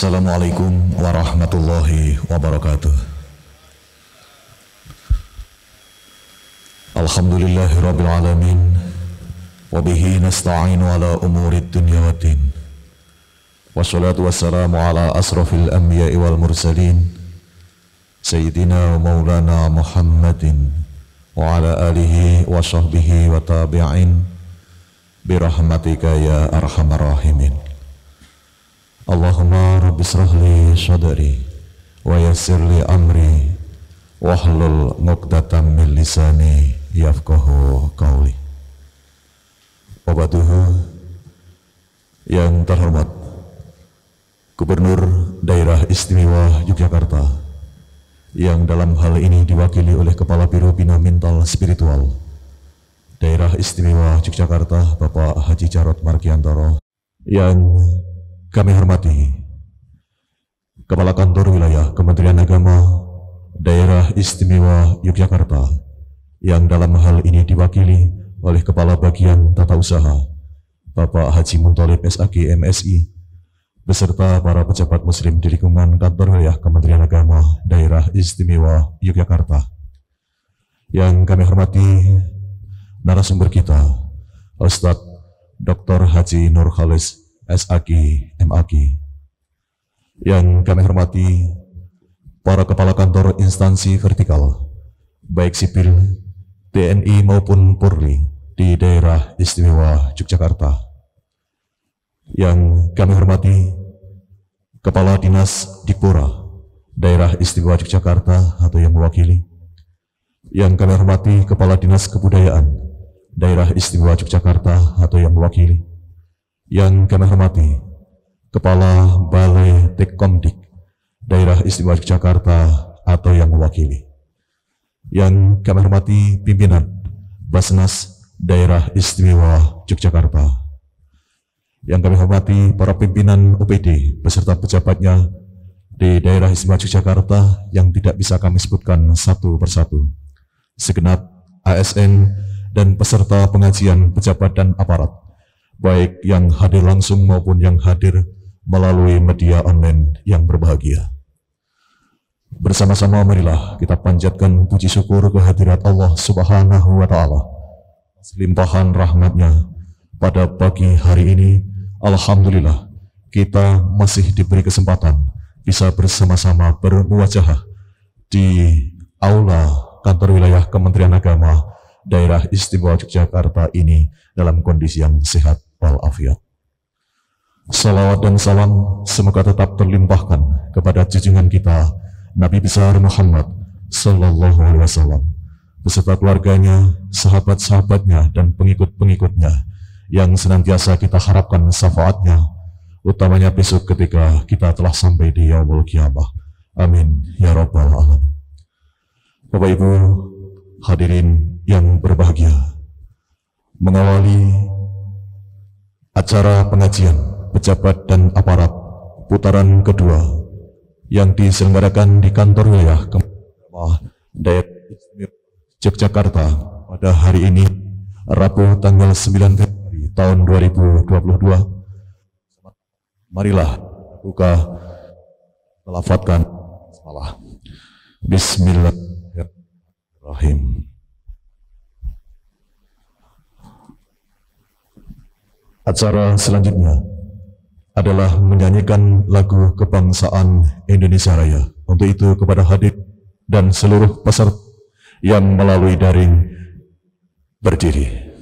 Assalamualaikum warahmatullahi wabarakatuh. Alhamdulillahirabbil alamin wa bihi nasta'inu ala umurid dunya waddin. Wassalatu wassalamu ala asrafil anbiya'i wal mursalin sayyidina wa maulana Muhammadin wa ala alihi wa sahbihi wa tabi'in birahmatika ya arhamar rahimin. Allahumma rabbi shrahli sadri wa yassirli amri wahlul 'uqdatam min lisani yafqahu qawli. Wabaduhu, yang terhormat Gubernur Daerah Istimewa Yogyakarta, yang dalam hal ini diwakili oleh Kepala Biro Bina Mental Spiritual Daerah Istimewa Yogyakarta, Bapak Haji Jarod Margiantoro, yang kami hormati Kepala Kantor Wilayah Kementerian Agama Daerah Istimewa Yogyakarta, yang dalam hal ini diwakili oleh Kepala Bagian Tata Usaha Bapak Haji Muntolib SAG MSI, beserta para pejabat muslim di lingkungan Kantor Wilayah Kementerian Agama Daerah Istimewa Yogyakarta. Yang kami hormati narasumber kita, Ustadz Dr. Haji Nur Khalis SAG MAG, Yang kami hormati para kepala kantor instansi vertikal, baik sipil, TNI maupun Polri di daerah istimewa Yogyakarta. Yang kami hormati Kepala Dinas Dikpora daerah istimewa Yogyakarta atau yang mewakili. Yang kami hormati Kepala Dinas Kebudayaan daerah istimewa Yogyakarta atau yang mewakili. Yang kami hormati Kepala Balai Tekkomdik daerah istimewa Yogyakarta atau yang mewakili. Yang kami hormati pimpinan Basnas daerah istimewa Yogyakarta. Yang kami hormati para pimpinan OPD beserta pejabatnya di daerah istimewa Yogyakarta yang tidak bisa kami sebutkan satu persatu. Segenap ASN dan peserta pengajian pejabat dan aparat, baik yang hadir langsung maupun yang hadir melalui media online yang berbahagia. Bersama-sama marilah kita panjatkan puji syukur kehadirat Allah Subhanahu wa Ta'ala, limpahan rahmatnya pada pagi hari ini. Alhamdulillah kita masih diberi kesempatan bisa bersama-sama bermuwajahah di aula kantor wilayah Kementerian Agama daerah istimewa Yogyakarta ini dalam kondisi yang sehat walafiat. Salawat dan salam semoga tetap terlimpahkan kepada junjungan kita Nabi besar Muhammad Sallallahu Alaihi Wasallam beserta keluarganya, sahabat-sahabatnya dan pengikut-pengikutnya yang senantiasa kita harapkan syafaatnya, utamanya besok ketika kita telah sampai di yaumul qiyamah. Amin ya rabbal alamin. Bapak Ibu hadirin yang berbahagia, mengawali acara pengajian pejabat dan aparat putaran kedua yang diselenggarakan di kantor wilayah daerah Yogyakarta pada hari ini Rabu tanggal 9 Februari tahun 2022. Marilah buka melafatkan salah. Bismillahirrahmanirrahim. Acara selanjutnya adalah menyanyikan lagu kebangsaan Indonesia Raya. Untuk itu kepada hadir dan seluruh peserta yang melalui daring berdiri.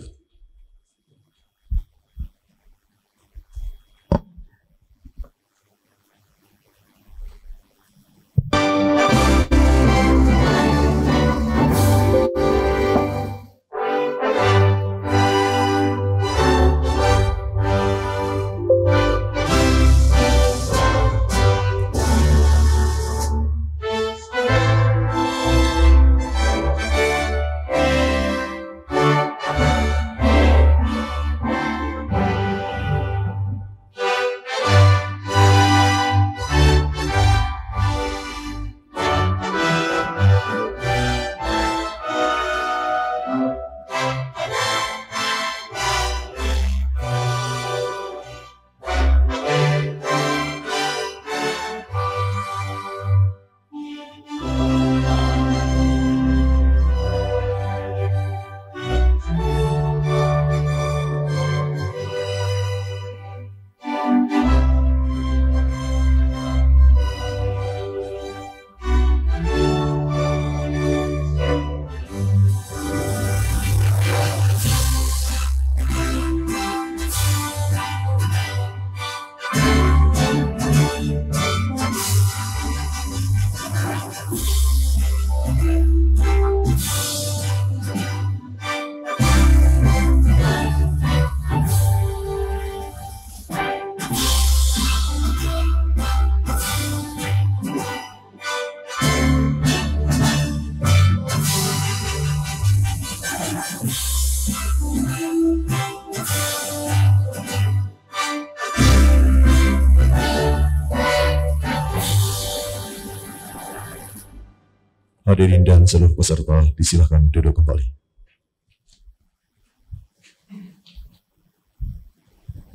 Hadirin dan seluruh peserta disilakan duduk kembali.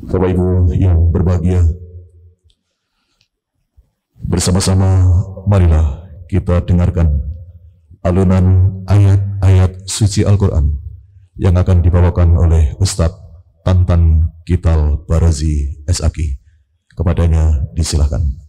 Bapak Ibu yang berbahagia, bersama-sama marilah kita dengarkan alunan ayat-ayat suci Al-Quran yang akan dibawakan oleh Ustadz Tantan Kital Barazi SAK. Kepadanya disilakan.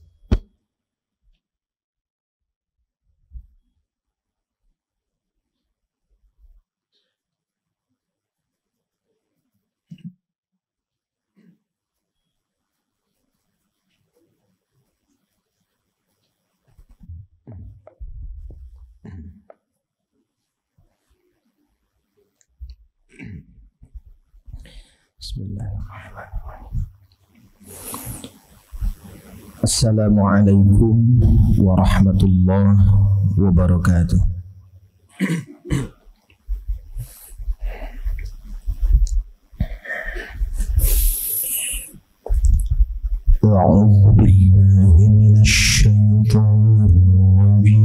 Bismillahirrahmanirrahim. Assalamualaikum warahmatullahi wabarakatuh. A'udzu billahi minasy syaithanir rajim.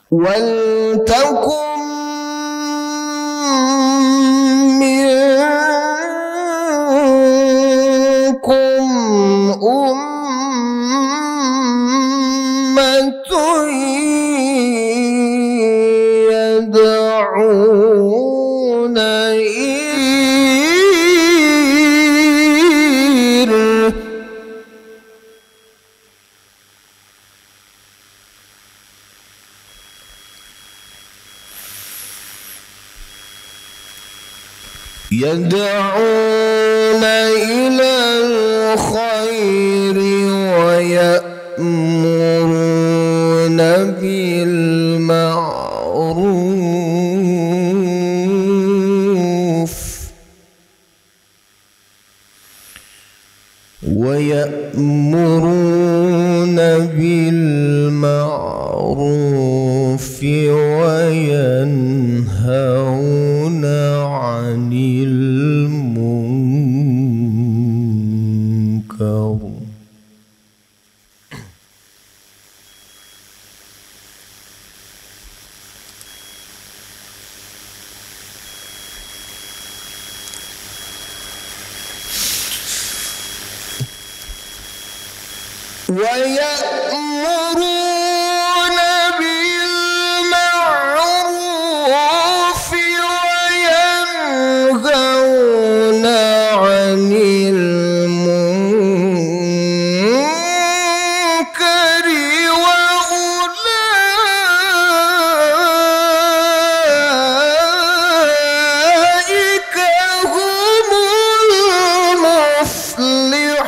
وَلْتَكُنْ مِنْكُمْ أُمَّةٌ يَدْعُونَ إلى الخير ويأمرون بالمعروف وينهون عن المنكر ويأمرون بالمعروف وينهون عن المنكر وأولئك هم المفلحون.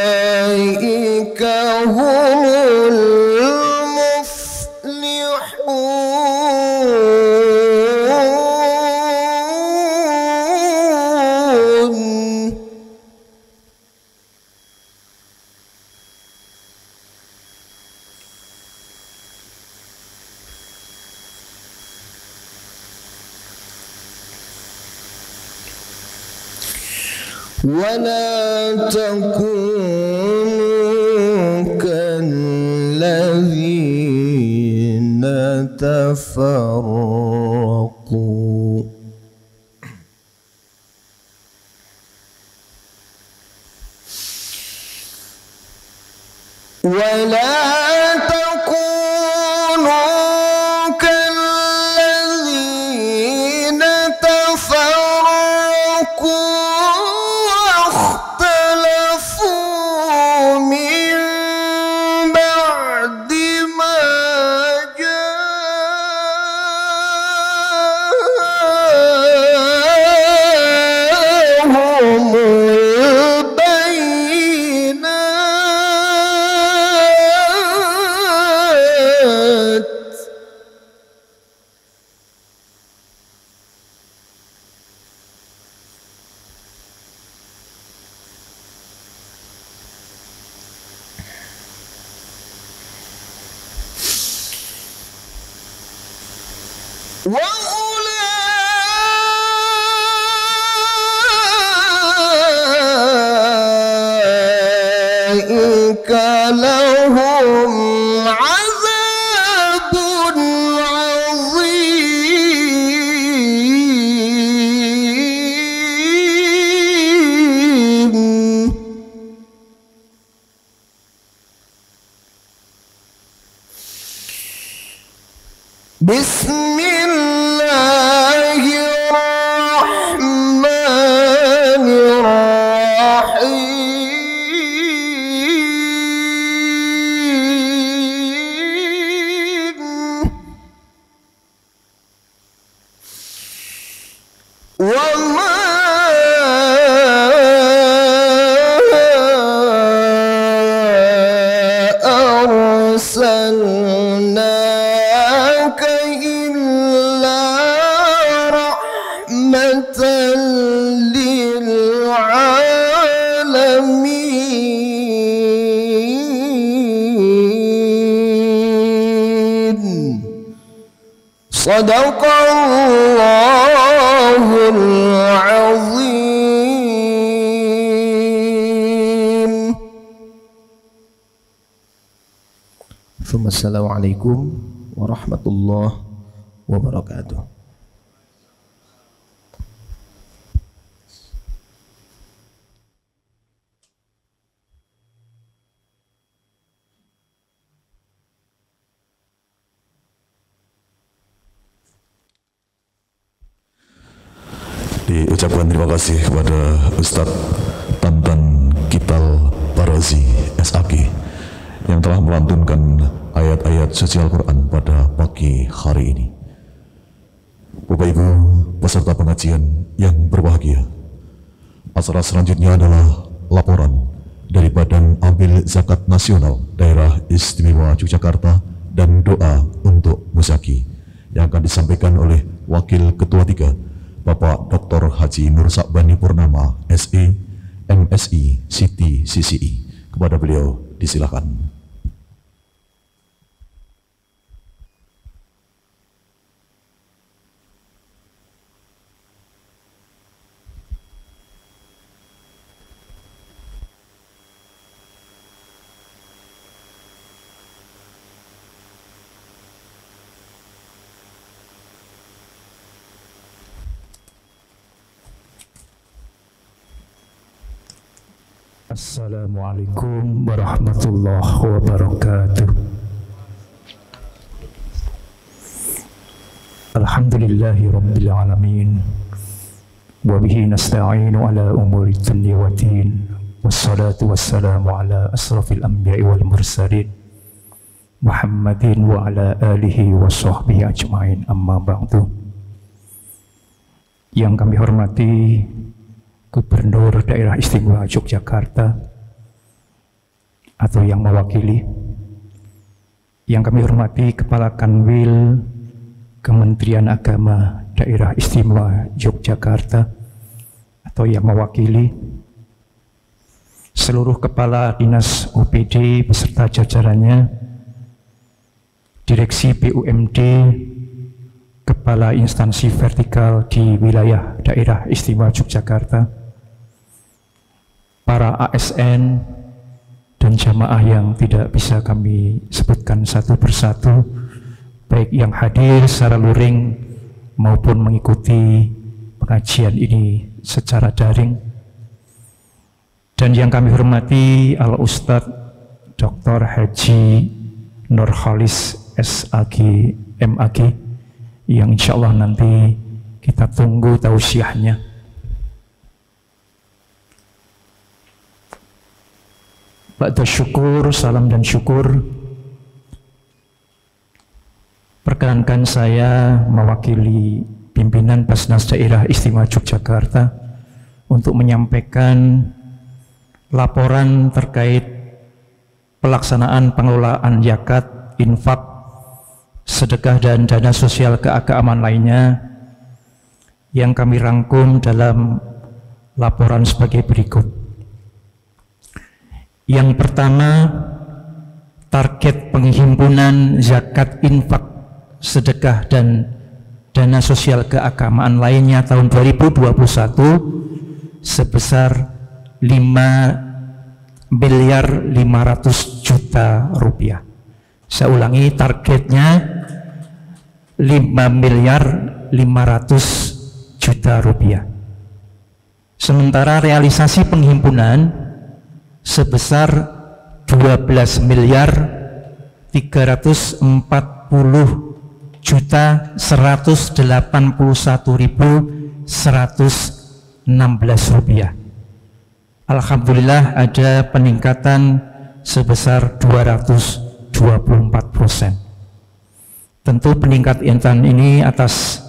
وأولئك هم المفلحون. ولا تكونوا كالذين تفرقوا ولا تكونوا كالذين تفرقوا واختلفوا من بعد ما جاءهم البينات وأولئك لهم عذاب عظيم. بسم الله الرحمن الرحيم. وما أرسلناك إلا رحمة للعالمين. صدق الله العظيم. Assalamualaikum warahmatullahi wabarakatuh. Diucapkan terima kasih kepada Ustadz Tantan Kital Barazi SAG yang telah melantunkan ayat-ayat suci Al-Quran pada pagi hari ini. Bapak Ibu peserta pengajian yang berbahagia, acara selanjutnya adalah laporan dari Badan Amil Zakat Nasional Daerah Istimewa Yogyakarta dan doa untuk Musaki yang akan disampaikan oleh Wakil Ketua 3 Bapak Dr. Haji Nur Sakbani Purnama, SE, MSI, Siti, CCI. Kepada beliau disilakan. Assalamualaikum warahmatullahi wabarakatuh. Alhamdulillahi rabbil alamin, wa bihi nasta'inu ala umuri dunya wa din, wassalatu wassalamu ala asrafil anbiya'i wal mursalin Muhammadin wa ala alihi wa sahbihi ajma'in, amma ba'du. Yang kami hormati Gubernur Daerah Istimewa Yogyakarta atau yang mewakili, yang kami hormati Kepala Kanwil Kementerian Agama Daerah Istimewa Yogyakarta atau yang mewakili, seluruh Kepala Dinas OPD beserta jajarannya, Direksi BUMD, Kepala instansi vertikal di wilayah Daerah Istimewa Yogyakarta, para ASN dan jamaah yang tidak bisa kami sebutkan satu persatu, baik yang hadir secara luring maupun mengikuti pengajian ini secara daring, dan yang kami hormati Al-Ustadz Dr. Haji Nurholis SAG MAG yang insya Allah nanti kita tunggu tausiahnya. Ba'da syukur, salam dan syukur, perkenankan saya mewakili pimpinan Basnas Daerah Istimewa Yogyakarta untuk menyampaikan laporan terkait pelaksanaan pengelolaan zakat, infak, sedekah dan dana sosial keagamaan lainnya yang kami rangkum dalam laporan sebagai berikut. Yang pertama, target penghimpunan zakat, infak, sedekah dan dana sosial keagamaan lainnya tahun 2021 sebesar 5.500 juta rupiah. Saya ulangi, targetnya 5.500 juta rupiah. Sementara realisasi penghimpunan sebesar 12.340.181.116 rupiah. Alhamdulillah ada peningkatan sebesar 224%. Tentu peningkatan ini atas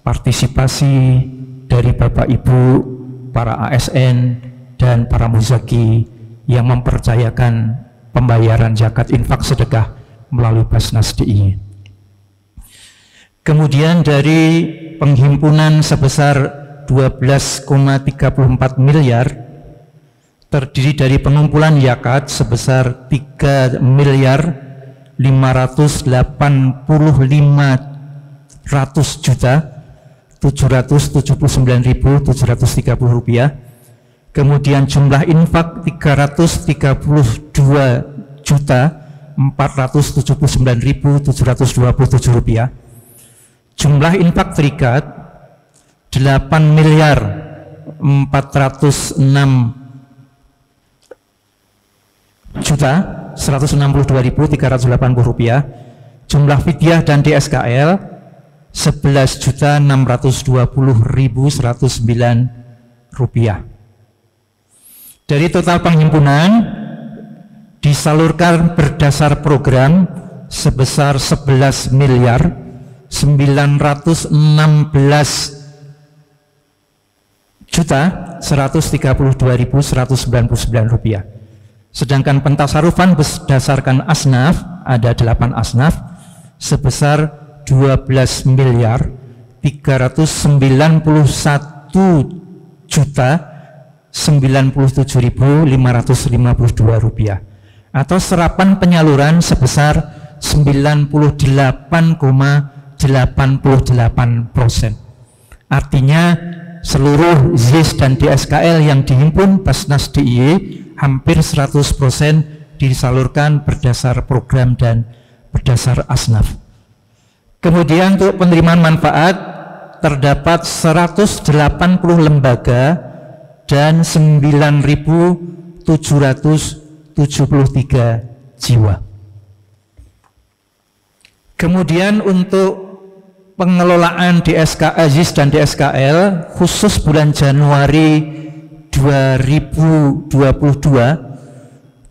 partisipasi dari Bapak Ibu, para ASN dan para muzaki yang mempercayakan pembayaran zakat infak sedekah melalui Basnas DIY. Kemudian dari penghimpunan sebesar 12,34 miliar terdiri dari pengumpulan zakat sebesar 3.500.779.730 rupiah. Kemudian jumlah infak 334.479.727 rupiah. Jumlah infak terikat 8.406.162.380 rupiah. Jumlah fidyah dan DSKL 11.620.109 rupiah. Dari total penghimpunan disalurkan berdasar program sebesar 11.911.132.199 rupiah. Sedangkan pentasarufan berdasarkan asnaf ada 8 asnaf sebesar 12.391.097.552 rupiah, atau serapan penyaluran sebesar 98,88%. Artinya seluruh ZIS dan DSKL yang dihimpun Basnas DIY hampir 100% disalurkan berdasar program dan berdasar asnaf. Kemudian untuk penerimaan manfaat terdapat 180 lembaga dan 9.773 jiwa. Kemudian untuk pengelolaan ZIS dan DSKL khusus bulan Januari 2022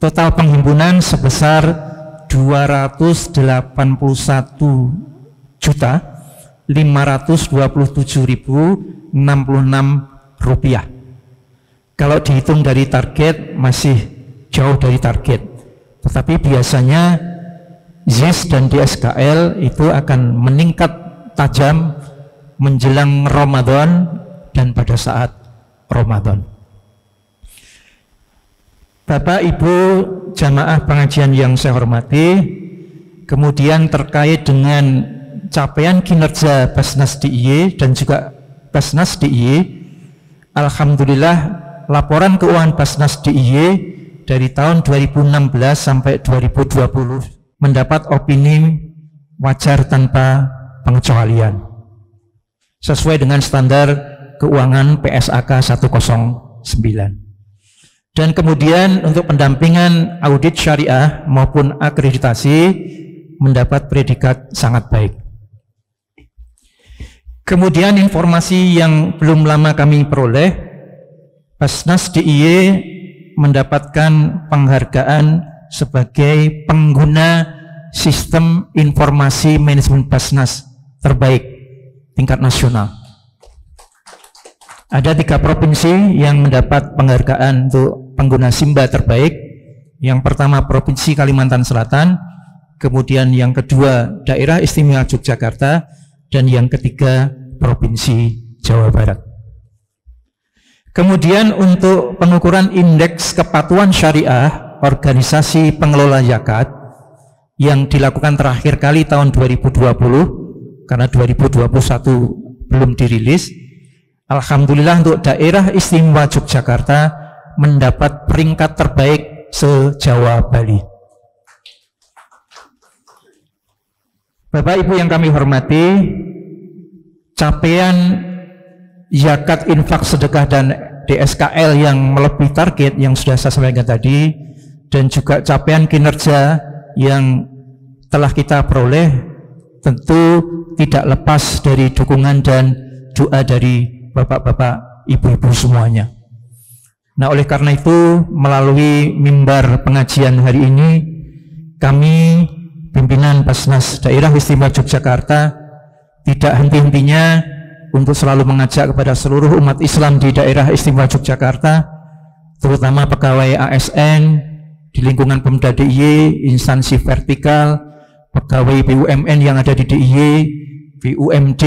total penghimpunan sebesar 281.527.066 rupiah. Kalau dihitung dari target masih jauh dari target, tetapi biasanya ZIS dan DSKL itu akan meningkat tajam menjelang Ramadan dan pada saat Ramadan. Bapak Ibu jamaah pengajian yang saya hormati, kemudian terkait dengan capaian kinerja Basnas DIY dan juga Basnas DIY, alhamdulillah laporan keuangan Basnas DIY dari tahun 2016 sampai 2020 mendapat opini wajar tanpa pengecualian sesuai dengan standar keuangan PSAK 109. Dan kemudian untuk pendampingan audit syariah maupun akreditasi mendapat predikat sangat baik. Kemudian informasi yang belum lama kami peroleh, Basnas DIY mendapatkan penghargaan sebagai pengguna sistem informasi manajemen Basnas terbaik tingkat nasional. Ada 3 provinsi yang mendapat penghargaan untuk pengguna SIMBA terbaik. Yang pertama Provinsi Kalimantan Selatan, kemudian yang kedua Daerah Istimewa Yogyakarta, dan yang ketiga Provinsi Jawa Barat. Kemudian untuk pengukuran indeks kepatuhan syariah organisasi pengelola zakat yang dilakukan terakhir kali tahun 2020 karena 2021 belum dirilis. Alhamdulillah untuk daerah istimewa Yogyakarta mendapat peringkat terbaik se-Jawa Bali. Bapak Ibu yang kami hormati, capaian zakat, infak, sedekah dan DSKL yang melebihi target yang sudah saya sampaikan tadi, dan juga capaian kinerja yang telah kita peroleh tentu tidak lepas dari dukungan dan doa dari bapak-bapak, ibu-ibu semuanya. Nah, oleh karena itu melalui mimbar pengajian hari ini, kami pimpinan Basnas Daerah Istimewa Yogyakarta tidak henti-hentinya untuk selalu mengajak kepada seluruh umat Islam di Daerah Istimewa Yogyakarta, terutama pegawai ASN di lingkungan Pemda DIY, instansi vertikal, pegawai BUMN yang ada di DIY, BUMD,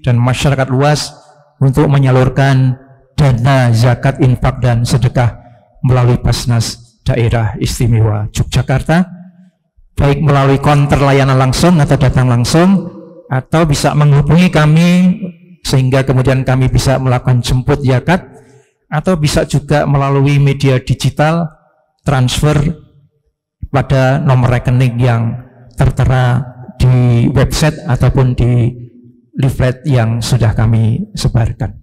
dan masyarakat luas untuk menyalurkan dana zakat, infak, dan sedekah melalui Basnas Daerah Istimewa Yogyakarta, baik melalui konter layanan langsung atau datang langsung, atau bisa menghubungi kami sehingga kemudian kami bisa melakukan jemput zakat, atau bisa juga melalui media digital transfer pada nomor rekening yang tertera di website ataupun di leaflet yang sudah kami sebarkan.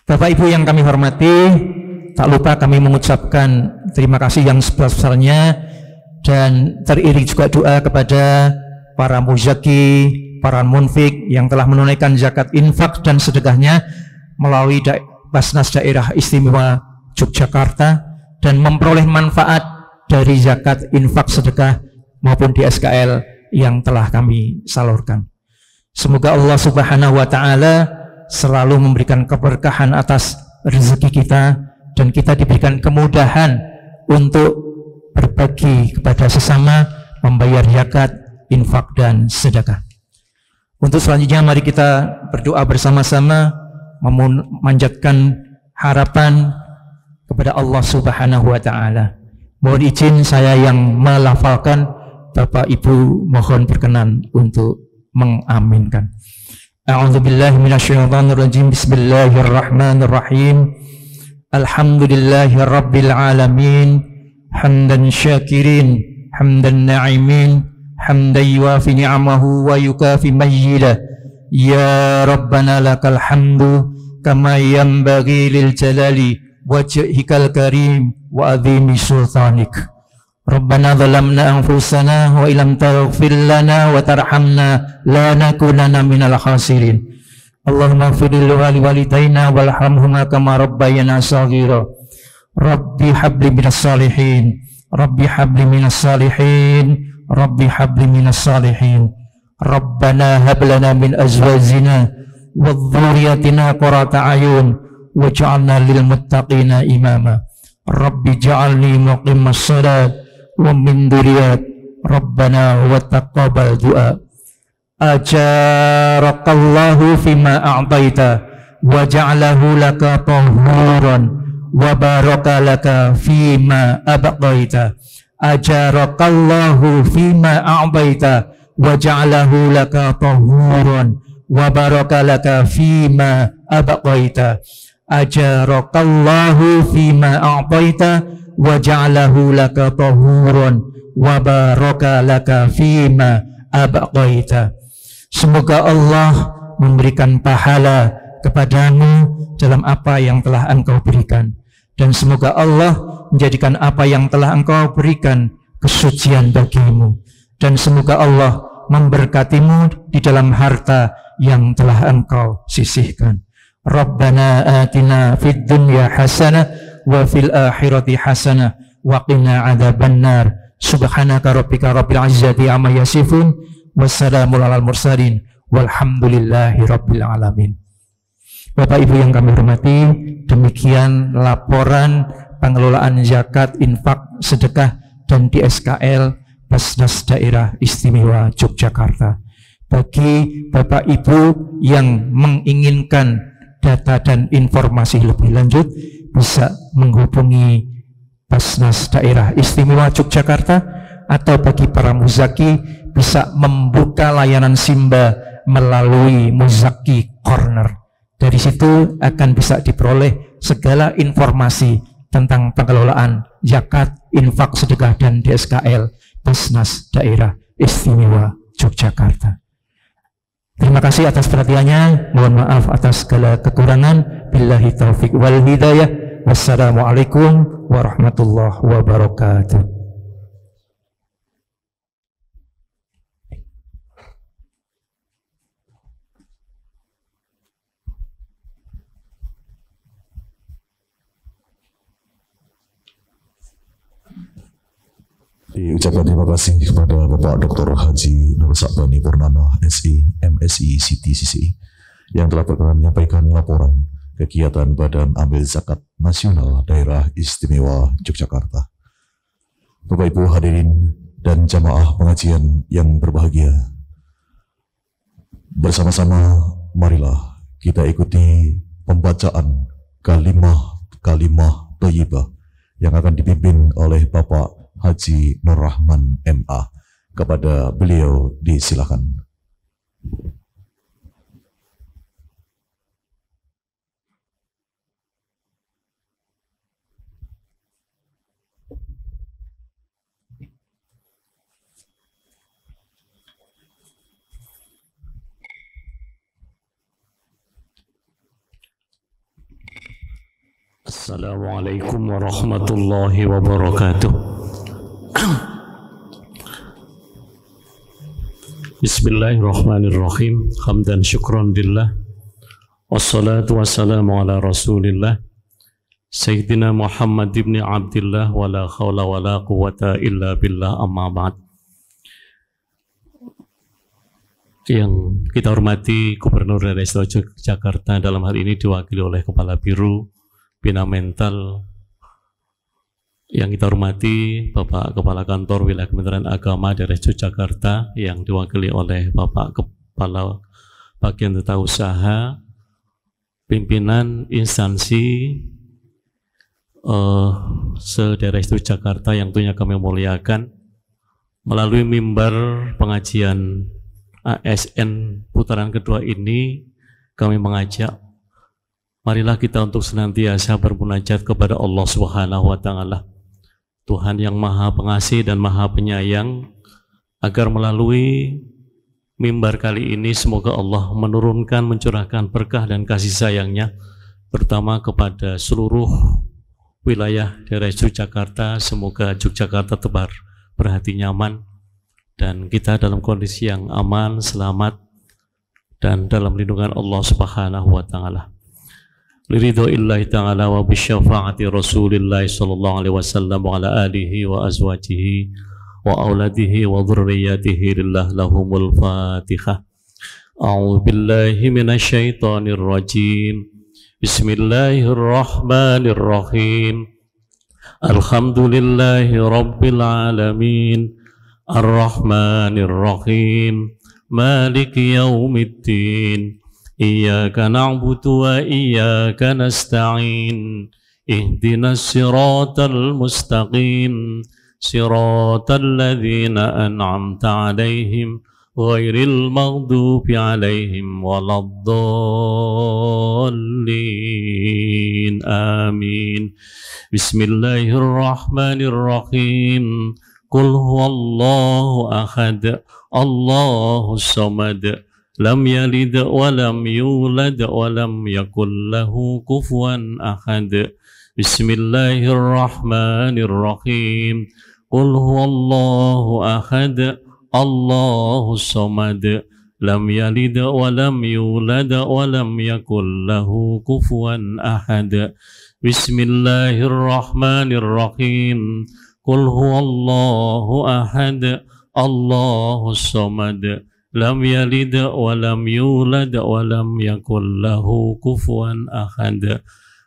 Bapak Ibu yang kami hormati, tak lupa kami mengucapkan terima kasih yang sebesar-besarnya dan teriring juga doa kepada para muzaki, para munfik yang telah menunaikan zakat, infak, dan sedekahnya melalui Basnas Daerah Istimewa Yogyakarta dan memperoleh manfaat dari zakat, infak, sedekah maupun DSKL yang telah kami salurkan. Semoga Allah Subhanahu wa Ta'ala selalu memberikan keberkahan atas rezeki kita dan kita diberikan kemudahan untuk berbagi kepada sesama, membayar zakat, infak, dan sedekah. Untuk selanjutnya mari kita berdoa bersama-sama memanjatkan harapan kepada Allah Subhanahu wa Ta'ala. Mohon izin saya yang melafalkan, Bapak Ibu mohon berkenan untuk mengaminkan. A'udzubillahi minasyaitonirrajim. Bismillahirrahmanirrahim. Alhamdulillahirabbil alamin. Hamdan syakirin, hamdan na'imin, hamdan yuwafi ni'amahu wa yukafi majjidah. Ya Rabbana lakal hamdu kama yanbaghi lil jalali wajhikal karim wa azimi sultanik. Rabbana zalamna anfusana wa illam taghfir lana wa tarhamna lanakunanna minal khasirin. Allahumma ighfir li walidayna warhamhuma kama rabbayana shaghira. Rabbi habli minas salihin, Rabbi habli minas salihin, Rabbi habli minas salihin. Rabbana hab lana min azwajina wa dhurriyyatina qurrata a'yun waj'alna lil muttaqina imama. Rabbi ja'alni muqimas shalat wa min dzurriyyat Rabbana wa taqabbal du'a. Ajarakallahu fima a'taita wa ja'alahu laka tahuran wa baraka laka fima abqaita. Ajarakallahu fima a'taita wa ja'alahu laka tahuran wa baraka laka fima abqaita. Ajarakallahu fima a'taita wa ja'alahu laka tahuran wa baraka laka fima abqaita. Semoga Allah memberikan pahala kepadamu dalam apa yang telah engkau berikan, dan semoga Allah menjadikan apa yang telah engkau berikan kesucian bagimu, dan semoga Allah memberkatimu di dalam harta yang telah engkau sisihkan. Rabbana atina fid dunya hasanah wa fil akhirati hasanah wa qina adzabannar. Subhanaka rabbika rabbil izzati amma yasifun wassalamu alal mursalin walhamdulillahi rabbil alamin. Bapak Ibu yang kami hormati, demikian laporan pengelolaan zakat, infak, sedekah, dan DSKL Basnas Daerah Istimewa Yogyakarta. Bagi Bapak Ibu yang menginginkan data dan informasi lebih lanjut, bisa menghubungi Basnas Daerah Istimewa Yogyakarta atau bagi para muzaki bisa membuka layanan Simba melalui Muzaki Corner. Dari situ akan bisa diperoleh segala informasi tentang pengelolaan zakat, infak, sedekah, dan DSKL Basnas Daerah Istimewa Yogyakarta. Terima kasih atas perhatiannya. Mohon maaf atas segala kekurangan. Billahi taufik wal hidayah. Wassalamualaikum warahmatullahi wabarakatuh. Diucapkan terima kasih kepada Bapak Dr. Haji Nur Sa'bani Purnama, SI, MSI, CTCCI, yang telah berkenan menyampaikan laporan kegiatan Badan Amil Zakat Nasional Daerah Istimewa Yogyakarta. Bapak Ibu hadirin dan jamaah pengajian yang berbahagia, bersama-sama marilah kita ikuti pembacaan kalimah thayyibah yang akan dipimpin oleh Bapak Haji Nur Rahman MA. Kepada beliau disilakan. Assalamualaikum warahmatullahi wabarakatuh. Bismillahirrahmanirrahim. Hamdan syukran lillah. Wassalatu wassalamu ala rasulillah Sayyidina Muhammad ibn Abdillah. Wa la khawla wa la quwata illa billah, amma ba'd. Yang kita hormati Gubernur Daerah Istimewa Yogyakarta, dalam hal ini diwakili oleh Kepala Biro Bina Mental. Yang kita hormati Bapak Kepala Kantor Wilayah Kementerian Agama Daerah Yogyakarta, yang diwakili oleh Bapak Kepala Bagian Tata Usaha, pimpinan instansi se-daerah Yogyakarta yang tentunya kami muliakan. Melalui mimbar pengajian ASN putaran kedua ini, kami mengajak, marilah kita untuk senantiasa bermunajat kepada Allah Subhanahu wa Ta'ala, Tuhan yang Maha Pengasih dan Maha Penyayang, agar melalui mimbar kali ini semoga Allah menurunkan, mencurahkan berkah dan kasih sayangnya, terutama kepada seluruh wilayah daerah Yogyakarta. Semoga Yogyakarta tebar berhati nyaman dan kita dalam kondisi yang aman, selamat, dan dalam lindungan Allah Subhanahu wa Ta'ala. Liridho illahi ta'ala wa bisyafa'ati Rasulillahi sallallahu alaihi wasallam wa ala alihi wa azwajihi wa auladihi wa dhurriyyatihi lillah lahumul fatihah. A'udzu billahi minasyaitonir rajim. Bismillahirrahmanirrahim. Alhamdulillahi rabbil alamin. Ar-Rahmanir Rahim. Maliki yaumiddin. Iyyaka na'budu wa iyyaka nasta'in. Ihdinas siratal mustaqim. Siratal ladzina an'amta 'alaihim ghairil maghdubi 'alaihim waladdallin. Amin. Bismillahirrahmanirrahim. Qul huwallahu ahad. Allahus samad. Lam yalid wa lam yulad wa lam yakul lahu kufuwan ahad. Bismillahirrahmanirrahim. Qul huwallahu ahad. Allahus samad. Lam yalid wa lam yulad wa lam yakul lahu kufuwan ahad. Bismillahirrahmanirrahim. Qul huwallahu ahad. Allahus samad. Lam yalid wa lam yulad wa lam yakul lahu kufuwan ahad.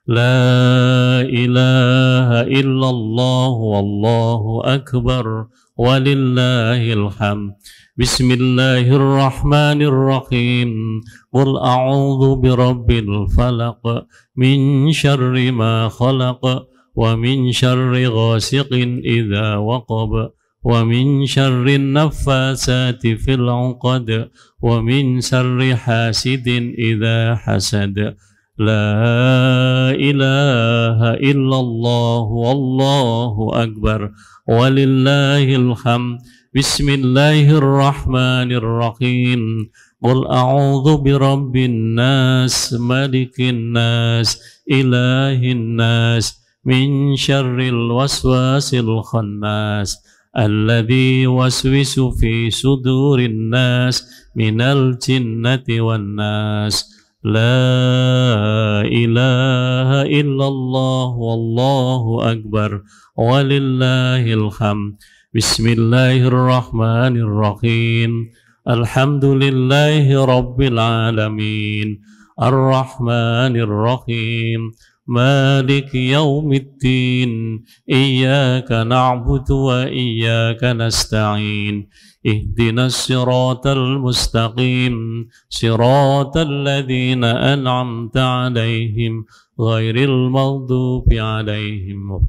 La ilaha illallah wallahu akbar walillahil hamd. Bismillahirrahmanirrahim. Qul a'udzu birabbil falaq min syarri ma khalaq wa min syarri ghasiqin idza waqab ومن شر النفاثات في العقد ومن شر حاسد إذا حسد. لا إله إلا الله والله أكبر ولله الحمد. بسم الله الرحمن الرحيم. قل أعوذ برب الناس ملك الناس إله الناس من شر الوسواس الخناس الذي يوسوس في صدور الناس من الجنة والناس. لا إله إلا الله والله أكبر ولله الحمد. بسم الله الرحمن الرحيم. الحمد لله رب العالمين الرحمن الرحيم مالك يوم الدين إياك نعبد وإياك نستعين اهدنا الصراط المستقيم صراط الذين أنعمت عليهم غير المغضوب عليهم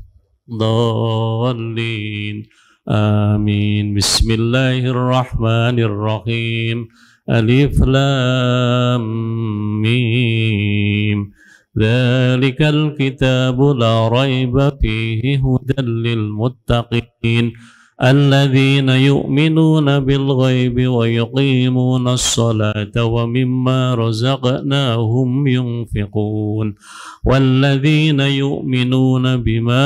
الضالين آمين. بسم الله الرحمن الرحيم. ألف لام ميم. ذلك الكتاب لا ريب فيه هدى للمتقين الذين يؤمنون بالغيب ويقيمون الصلاة ومما رزقناهم ينفقون والذين يؤمنون بما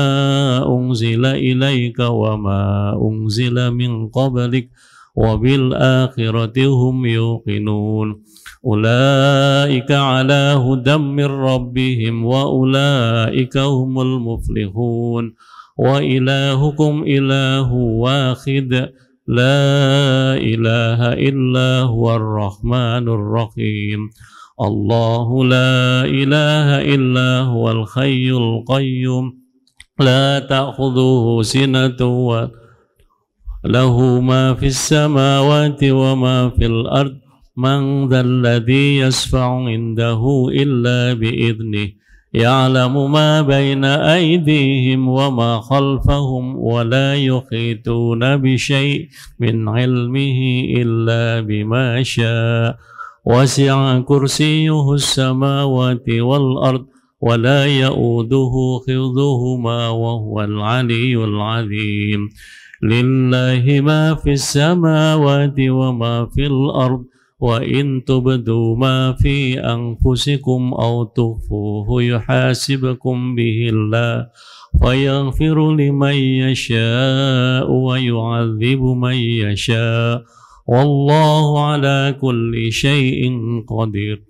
أنزل إليك وما أنزل من قبلك وبالآخرة هم يوقنون أولئك على هدى من ربهم وأولئك هم المفلحون وإلهكم إله واحد لا إله إلا هو الرحمن الرحيم. الله لا إله إلا هو الحي القيوم لا تأخذه سنة وله ما في السماوات وما في الأرض من ذا الذي يشفع عنده إلا بإذنه يعلم ما بين أيديهم وما خلفهم ولا يحيطون بشيء من علمه إلا بما شاء وسع كرسيه السماوات والأرض ولا يؤوده حفظهما وهو العلي العظيم. لله ما في السماوات وما في الأرض وإن تبدوا ما في أنفسكم أو تخفوه يحاسبكم به الله فيغفر لمن يشاء ويعذب من يشاء والله على كل شيء قدير.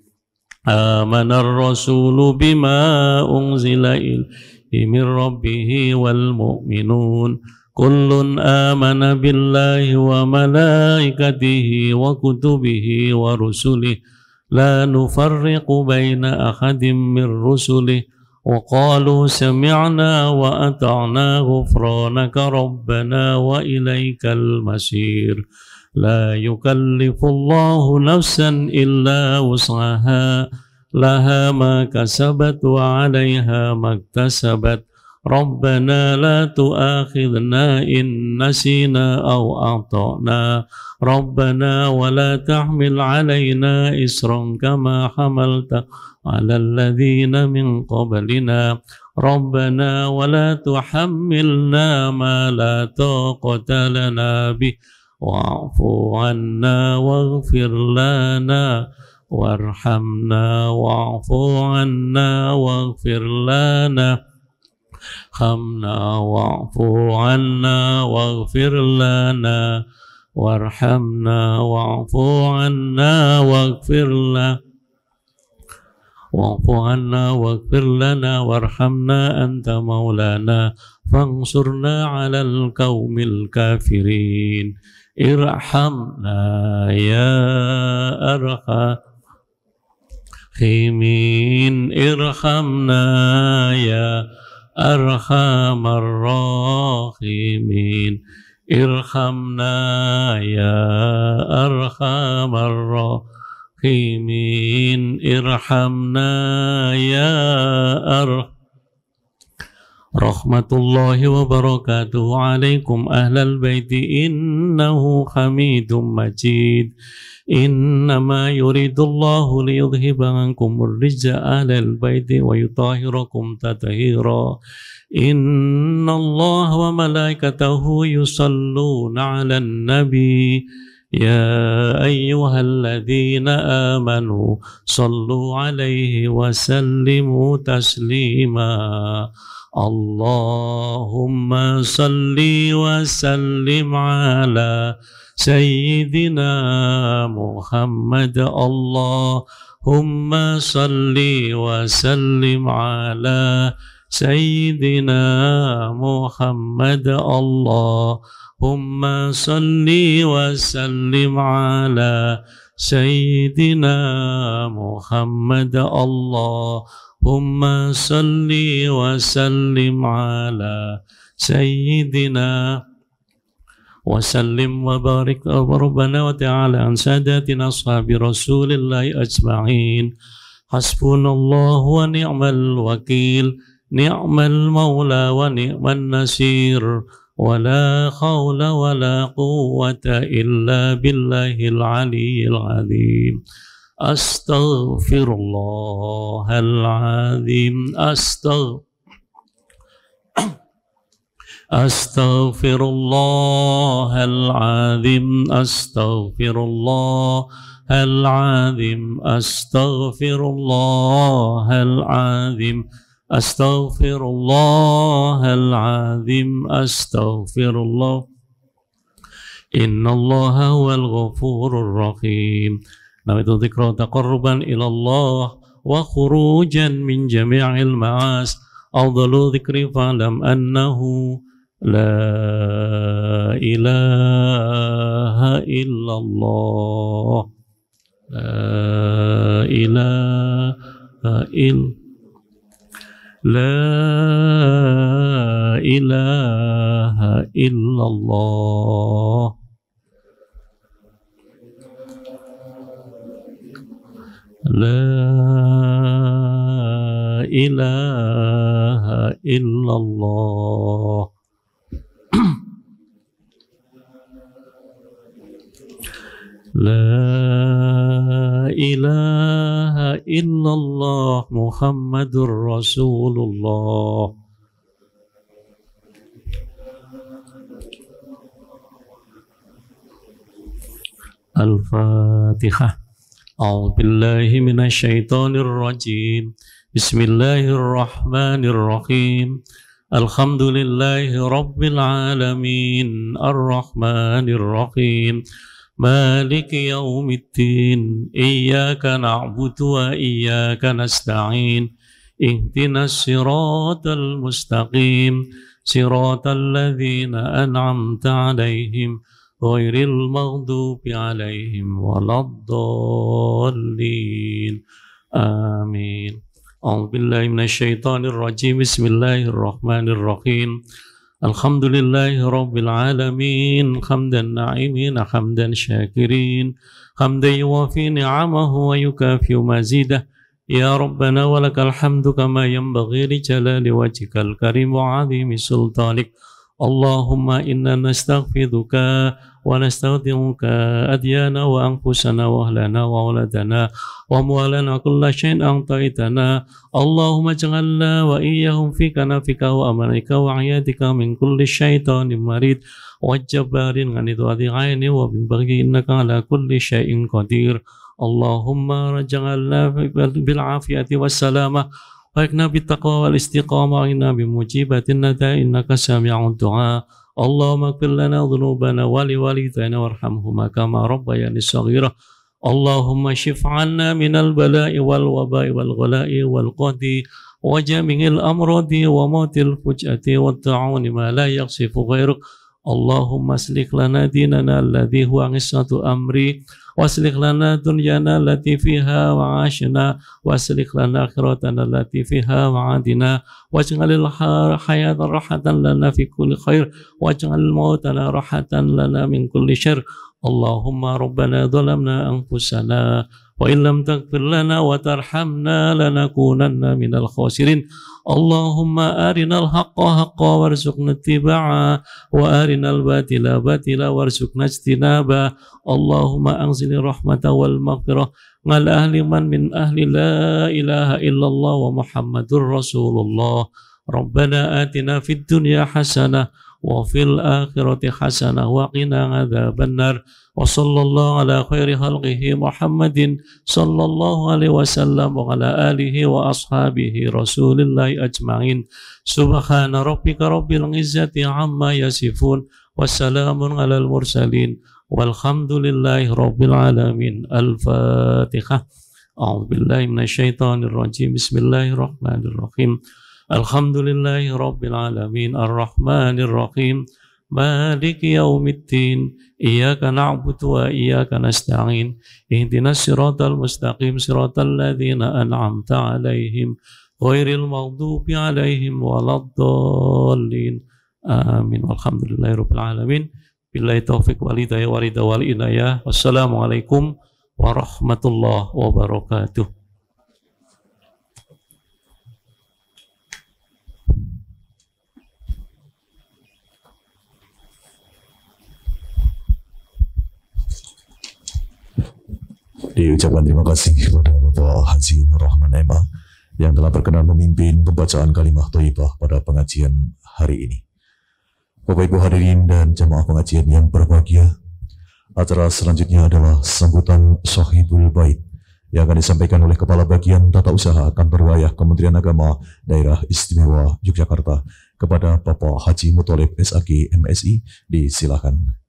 آمن الرسول بما أنزل إليه من ربه والمؤمنون كل آمن بالله وملائكته وكتبه ورسله لا نفرق بين أحد من رسله وقالوا سمعنا وأطعنا غفرانك ربنا وإليك المصير. لا يكلف الله نفسا إلا وسعها لها ما كسبت وعليها ما اكتسبت ربنا لا تؤاخذنا إن نسينا أو أخطأنا ربنا ولا تحمل علينا إصرا كما حملت على الذين من قبلنا ربنا ولا تحملنا ما لا طاقة لنا به واعف عنا واغفر لنا وارحمنا واعف عنا واغفر لنا ارحمنا واعف عنا واغفر لنا وارحمنا واعف عنا واغفر لنا واعف عنا واغفر لنا وارحمنا أنت مولانا فانصرنا على القوم الكافرين. ارحمنا يا أرحم الراحمين ارحمنا يا أرحم الراحمين ارحمنا يا أرحم الراحمين ارحمنا يا أرحم rahmatullahi wa barakatuh alaikum ahlal baiti innahu hamidum majid. Innama yuridullahu liyudhiba ankumur rijsa ahlal baiti wa yutahhirakum tathira. Inna Allah wa malaikatahu yusalluna 'alan nabi. Ya ayyuhalladzina amanu sallu 'alaihi wa sallimu taslima. Allahumma salli wa sallim ala Sayyidina Muhammad. Allahumma salli wa sallim ala Sayyidina Muhammad. Allahumma salli wa sallim ala Sayyidina Muhammad. Allahumma salli wa sallim ala Sayyidina wa sallim wa barik rabbana wa ta'ala an sadatina ashabi rasulillahi ajma'in. Hasbunallahu wa ni'mal wakil, ni'mal maula wa ni'man nasir, wa la khawla wa la quwwata illa billahil aliyyil azim. Astaghfirullahal azim, Astaghfirullahal azim, Astaghfirullahal azim, Astaghfirullahal azim, Astaghfirullahal azim, Astaghfirullah. Innallaha huwal ghafurur rahim. Nawaitu dzikra taqarruban ila Allah wa khurujan min jami'il ma'as. Afdalu dzikri fa'lam annahu la ilaha illallah, la ilaha illallah. La ilaha illallah. La ilaha illallah Muhammadur Rasulullah. Al-Fatihah. A'udzu billahi minasy syaithanir rajim. Bismillahirrahmanirrahim. Alhamdulillahi rabbil alamin. Ar-Rahmanir Rahim. Maliki yaumiddin. Iyyaka na'budu wa iyyaka nasta'in. Ihdinas siratal mustaqim. Siratal ladzina an'amta 'alaihim ghairil maghdubi 'alaihim waladdallin. Amin. A'udzu billahi minasy syaithanir rajim. Bismillahirrahmanirrahim. Alhamdulillahi rabbil alamin. Hamdan na'imin, hamdan syakirin, hamdan yuwafi ni'amahu wa yukafi mazidah. Ya Rabbana walakal hamdu kama yanbaghi li jalali wajhikal karim wa 'azimi sultanik. Allahumma inna nastaghfiruka wa nastaghfiruka adyana wa anfusana wa ahlana wa auladana wa amwalana kulla syai'in a'taitana. Allahumma ij'alna wa iyyahum fi kanafika wa amanika wa ayatika min kulli syaitanin marid wa jabbarin ghanidwati ghaini wa min baghi innaka ala kulli syai'in qadir. Allahumma ij'alna bil afiyati was salamah Baikna bittaqwa wal istiqamah wa inna bimujibatin nada innaka sami'ud du'a. Allahumma ighfir lana dhunubana wa liwalidayna warhamhuma kama rabbayani shaghira. Allahumma shif 'anna minal bala'i wal waba'i wal ghala'i wal qadi wa jami'il amradi wa mautil fujati wa ta'uni ma la yaghsifu ghairuk. Allahumma aslih lana dinana alladhi huwa 'ismatu amri waslih lana dunyana allati fiha ma'ashna waslih lana akhiratana allati fiha ma'adina waj'alil hayata rahatan lana fi kulli khair waj'alil mautana rahatan lana min kulli syarr. Allahumma rabbana dhalamna anfusana wa illam taghfir lana wa tarhamna lanakunanna minal khasirin. Allahumma arinal haqqa haqqa warzuqna ittiba'a wa arinal batila batila warzuqna ijtinaba. Allahumma anzil rahmata wal maghfirah ngal ahli man min ahli la ilaha illallah wa Muhammadur Rasulullah. Rabbana atina fid dunya hasanah wa fil akhirati hasanah wa qina adzabannar. Wa sallallahu ala khairi khalqihi Muhammadin sallallahu alaihi wasallam wa ala alihi wa ashabihi rasulillahi ajma'in. Subhana rabbika rabbil izzati amma yasifun wassalamun alal mursalin walhamdulillahi rabbil alamin. Al-Fatihah. A'udzu billahi minasyaitonir rajim. Bismillahirrahmanirrahim. Alhamdulillahi rabbil alamin arrahmanir rahim maliki yaumiddin iyyaka na'budu wa iyyaka nasta'in ihdinas siratal mustaqim siratal ladzina an'amta 'alaihim ghairil maghdubi 'alaihim waladdallin amin. Walhamdulillahi rabbil alamin. Billahi taufik wal hidayah wal ridha wal inayah. Wassalamualaikum warahmatullahi wabarakatuh. Diucapkan terima kasih kepada Bapak Haji Nur Rahman Ema yang telah berkenan memimpin pembacaan kalimah thayyibah pada pengajian hari ini. Bapak Ibu hadirin dan jamaah pengajian yang berbahagia, acara selanjutnya adalah sambutan Sohibul Bait yang akan disampaikan oleh Kepala Bagian Tata Usaha Kantor Wilayah Kementerian Agama Daerah Istimewa Yogyakarta kepada Bapak Haji Muthalib SAG MSI. Disilakan.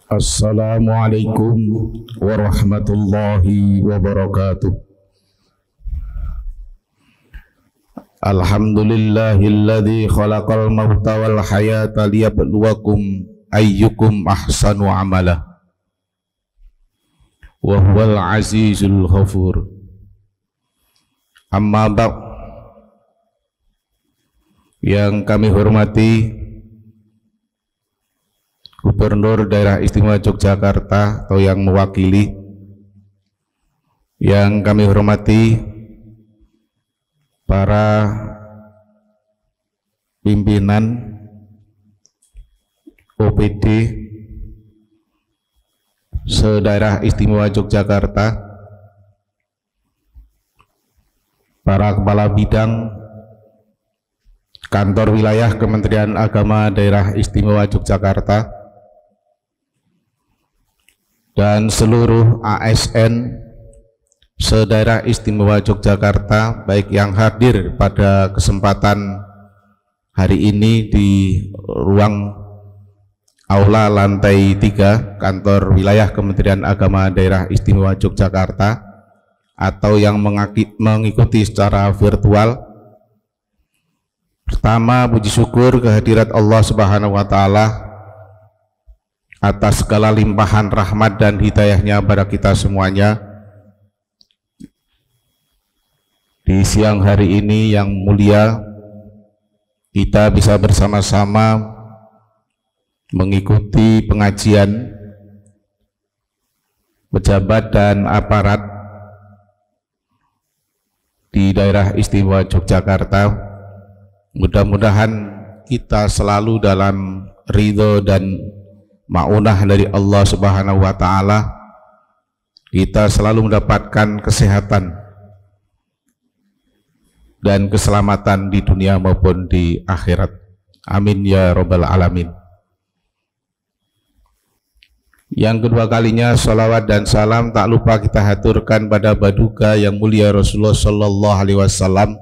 Assalamualaikum warahmatullahi wabarakatuh. Alhamdulillahilladzi khalaqal mauta wal hayata liyabluwakum ayyukum ahsanu amala wa huwal azizul ghafur. Amma ba'd, yang kami hormati Gubernur Daerah Istimewa Yogyakarta atau yang mewakili, yang kami hormati para pimpinan OPD se-Daerah Istimewa Yogyakarta, para kepala bidang Kantor Wilayah Kementerian Agama Daerah Istimewa Yogyakarta, dan seluruh ASN se-Daerah Istimewa Yogyakarta, baik yang hadir pada kesempatan hari ini di ruang aula lantai 3 Kantor Wilayah Kementerian Agama Daerah Istimewa Yogyakarta, atau yang mengikuti secara virtual. Pertama, puji syukur kehadirat Allah Subhanahu wa Ta'ala atas segala limpahan rahmat dan hidayahnya pada kita semuanya. Di siang hari ini yang mulia, kita bisa bersama-sama mengikuti pengajian pejabat dan aparat di Daerah Istimewa Yogyakarta. Mudah-mudahan kita selalu dalam ridho dan ma'unah dari Allah Subhanahu wa Ta'ala, kita selalu mendapatkan kesehatan dan keselamatan di dunia maupun di akhirat. Amin ya rabbal alamin. Yang kedua kalinya, salawat dan salam tak lupa kita haturkan pada Baduka yang mulia Rasulullah Sallallahu Alaihi Wasallam.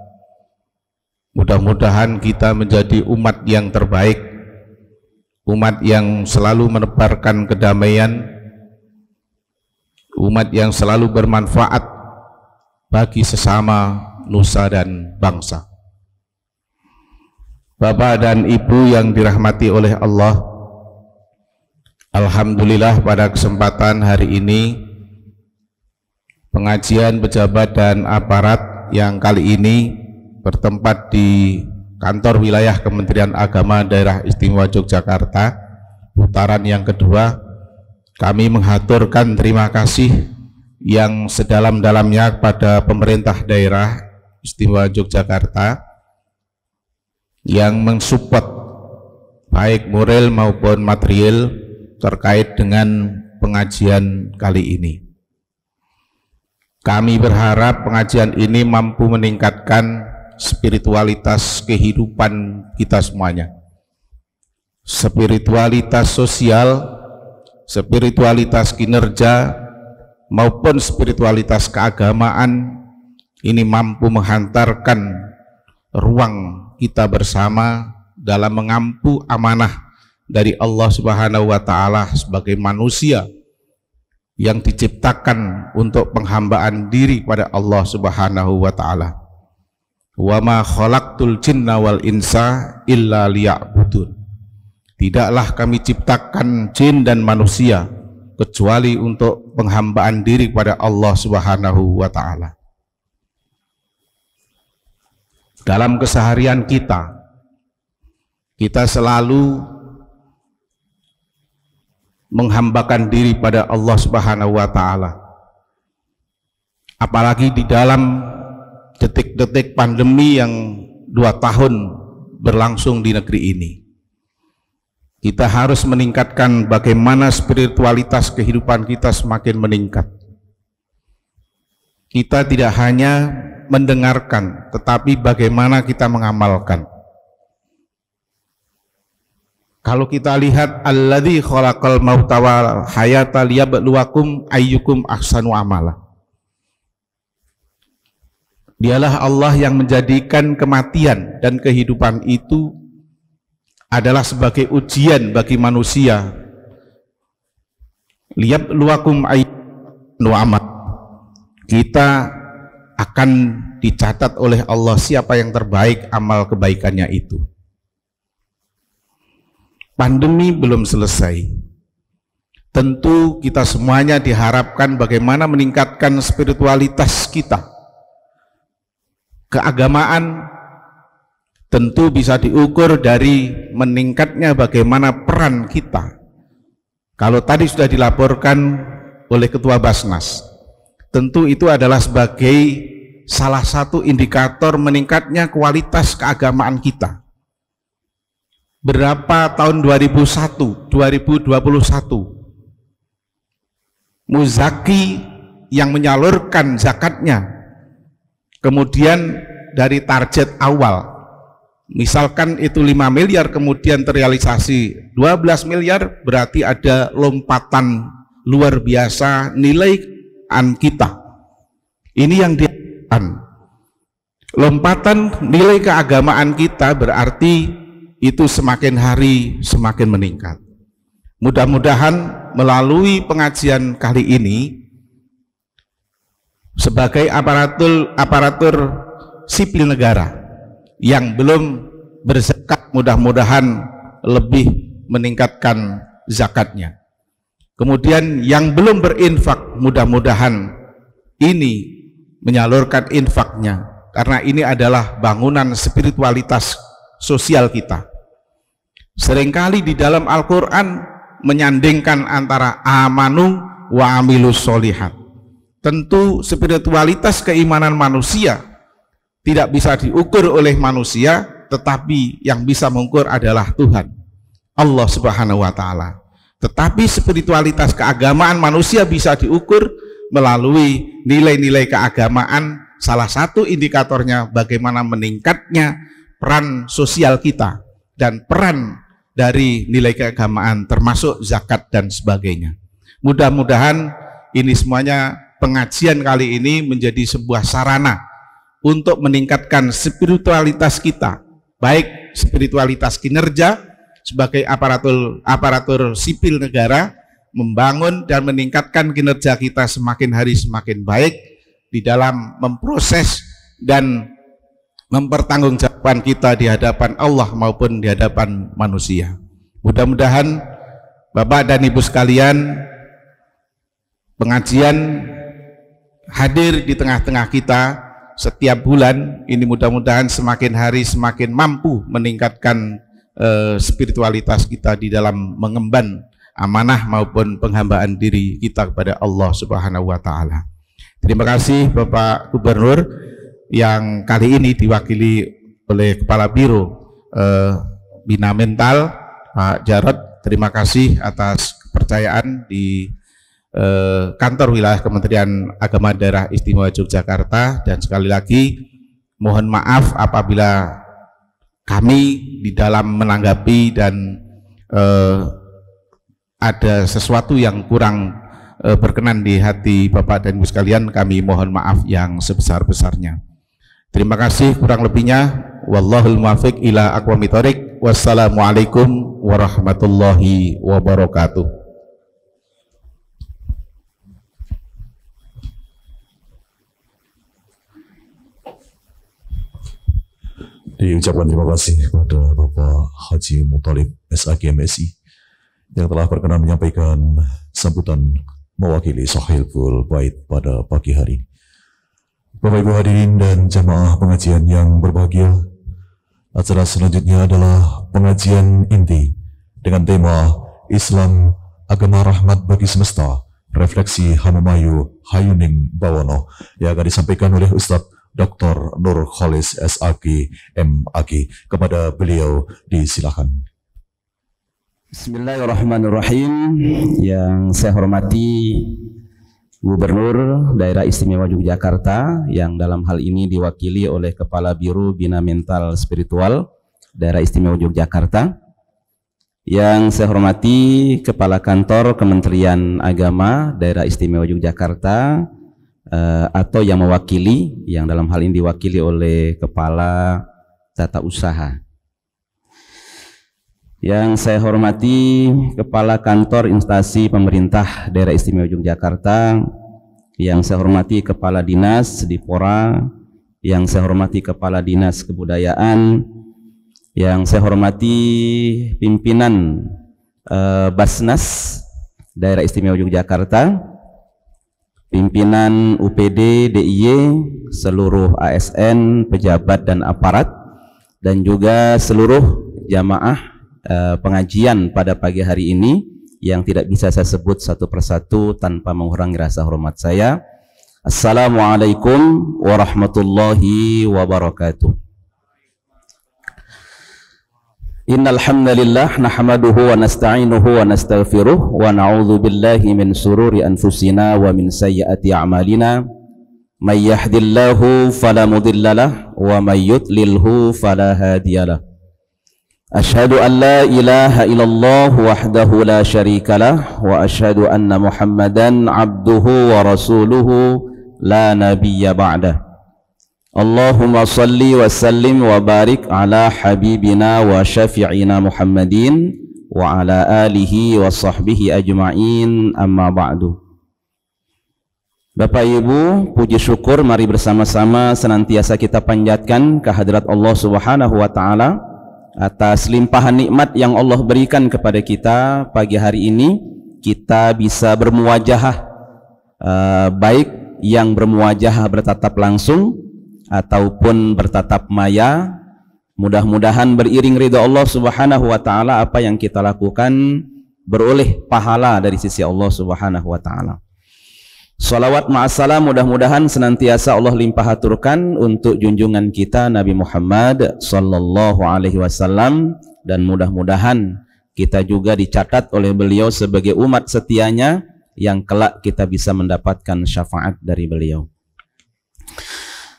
Mudah-mudahan kita menjadi umat yang terbaik, umat yang selalu menebarkan kedamaian, umat yang selalu bermanfaat bagi sesama nusa dan bangsa. Bapak dan Ibu yang dirahmati oleh Allah, alhamdulillah pada kesempatan hari ini pengajian pejabat dan aparat yang kali ini bertempat di Kantor Wilayah Kementerian Agama Daerah Istimewa Yogyakarta, putaran yang kedua, kami menghaturkan terima kasih yang sedalam-dalamnya kepada pemerintah daerah Istimewa Yogyakarta yang mensupport baik moral maupun material terkait dengan pengajian kali ini. Kami berharap pengajian ini mampu meningkatkan spiritualitas kehidupan kita semuanya, spiritualitas sosial, spiritualitas kinerja, maupun spiritualitas keagamaan. Ini mampu menghantarkan ruang kita bersama dalam mengampu amanah dari Allah Subhanahu wa Ta'ala sebagai manusia yang diciptakan untuk penghambaan diri pada Allah Subhanahu wa Ta'ala. Wa ma khalaqtul jinna wal insa illa liya'budun. Tidaklah kami ciptakan jin dan manusia kecuali untuk penghambaan diri pada Allah Subhanahu wa Ta'ala. Dalam keseharian kita selalu menghambakan diri pada Allah Subhanahu wa Ta'ala. Apalagi di dalam detik-detik pandemi yang 2 tahun berlangsung di negeri ini, kita harus meningkatkan bagaimana spiritualitas kehidupan kita semakin meningkat. Kita tidak hanya mendengarkan, tetapi bagaimana kita mengamalkan. Kalau kita lihat alladzi khalaqal mauta wal hayata liyabluwakum ayyukum ahsanu amala. Dialah Allah yang menjadikan kematian dan kehidupan itu adalah sebagai ujian bagi manusia. Liyabluwakum ayyukum amal. Kita akan dicatat oleh Allah siapa yang terbaik amal kebaikannya itu. Pandemi belum selesai. Tentu kita semuanya diharapkan bagaimana meningkatkan spiritualitas kita. Keagamaan tentu bisa diukur dari meningkatnya bagaimana peran kita. Kalau tadi sudah dilaporkan oleh Ketua Basnas, tentu itu adalah sebagai salah satu indikator meningkatnya kualitas keagamaan kita. Berapa tahun 2021 muzaki yang menyalurkan zakatnya, kemudian dari target awal, misalkan itu 5 miliar kemudian terrealisasi 12 miliar, berarti ada lompatan luar biasa nilai kita. Ini yang diharapkan. Lompatan nilai keagamaan kita berarti itu semakin hari semakin meningkat. Mudah-mudahan melalui pengajian kali ini sebagai aparatur sipil negara yang belum berzakat, mudah-mudahan lebih meningkatkan zakatnya. Kemudian yang belum berinfak, mudah-mudahan ini menyalurkan infaknya, karena ini adalah bangunan spiritualitas sosial kita. Seringkali di dalam Al-Quran menyandingkan antara amanu wa amilus solihat. Tentu spiritualitas keimanan manusia tidak bisa diukur oleh manusia, tetapi yang bisa mengukur adalah Tuhan, Allah Subhanahu wa Ta'ala. Tetapi spiritualitas keagamaan manusia bisa diukur melalui nilai-nilai keagamaan. Salah satu indikatornya bagaimana meningkatnya peran sosial kita dan peran dari nilai keagamaan termasuk zakat dan sebagainya. Mudah-mudahan ini semuanya, pengajian kali ini menjadi sebuah sarana untuk meningkatkan spiritualitas kita, baik spiritualitas kinerja sebagai aparatur sipil negara, membangun dan meningkatkan kinerja kita semakin hari semakin baik di dalam memproses dan mempertanggungjawabkan kita di hadapan Allah maupun di hadapan manusia. Mudah-mudahan Bapak dan Ibu sekalian, pengajian hadir di tengah-tengah kita setiap bulan ini mudah-mudahan semakin hari semakin mampu meningkatkan spiritualitas kita di dalam mengemban amanah maupun penghambaan diri kita kepada Allah Subhanahu wa taala. Terima kasih Bapak Gubernur yang kali ini diwakili oleh Kepala Biro Bina Mental Pak Jarod. Terima kasih atas kepercayaan di kantor wilayah Kementerian Agama Daerah Istimewa Yogyakarta, dan sekali lagi mohon maaf apabila kami di dalam menanggapi dan ada sesuatu yang kurang berkenan di hati Bapak dan Ibu sekalian, kami mohon maaf yang sebesar-besarnya. Terima kasih, kurang lebihnya wallahul muwaffiq ila aqwamit thoriq. Wassalamualaikum warahmatullahi wabarakatuh. Diucapkan terima kasih kepada Bapak Haji Muthalib SAG MSI yang telah berkenan menyampaikan sambutan mewakili Sahilul Bait pada pagi hari. Bapak Ibu hadirin dan jamaah pengajian yang berbahagia, acara selanjutnya adalah pengajian inti dengan tema Islam Agama Rahmat bagi Semesta, Refleksi Hamamayu Hayuning Bawono, yang akan disampaikan oleh Ustadz Dr. Nur Kholis SAG MAG. Kepada beliau disilakan. Bismillahirrahmanirrahim. Yang saya hormati Gubernur Daerah Istimewa Yogyakarta yang dalam hal ini diwakili oleh Kepala Biro Bina Mental Spiritual Daerah Istimewa Yogyakarta. Yang saya hormati Kepala Kantor Kementerian Agama Daerah Istimewa Yogyakarta, atau yang mewakili, yang dalam hal ini diwakili oleh Kepala Tata Usaha. Yang saya hormati Kepala Kantor Instansi Pemerintah Daerah Istimewa Yogyakarta, yang saya hormati Kepala Dinas Dipora, yang saya hormati Kepala Dinas Kebudayaan, yang saya hormati pimpinan Basnas Daerah Istimewa Yogyakarta, pimpinan UPD, DIY, seluruh ASN, pejabat dan aparat, dan juga seluruh jamaah pengajian pada pagi hari ini yang tidak bisa saya sebut satu persatu tanpa mengurangi rasa hormat saya. Assalamualaikum warahmatullahi wabarakatuh. Innal hamdalillah nahmaduhu wa nasta'inuhu wa nastaghfiruh wa na'udzu billahi min sururi anfusina wa min sayyiati a'malina. May yahdihillahu fala mudhillalah wa may yudlilhu fala hadiyalah. Asyhadu an la ilaha illallah wahdahu la syarikalah wa asyhadu anna Muhammadan abduhu wa rasuluhu la nabiyya ba'dah. Allahumma salli wa sallim wa barik ala habibina wa syafi'ina Muhammadin wa ala alihi wa sahbihi ajma'in, amma ba'du. Bapak Ibu, puji syukur mari bersama-sama senantiasa kita panjatkan kehadirat Allah Subhanahu wa taala atas limpahan nikmat yang Allah berikan kepada kita pagi hari ini. Kita bisa bermuwajahah, baik yang bermuwajahah bertatap langsung ataupun bertatap maya. Mudah-mudahan beriring ridha Allah Subhanahu wa taala apa yang kita lakukan beroleh pahala dari sisi Allah Subhanahu wa taala. Salawat ma'assalam mudah-mudahan senantiasa Allah limpahaturkan untuk junjungan kita Nabi Muhammad sallallahu alaihi wasallam, dan mudah-mudahan kita juga dicatat oleh beliau sebagai umat setianya yang kelak kita bisa mendapatkan syafaat dari beliau.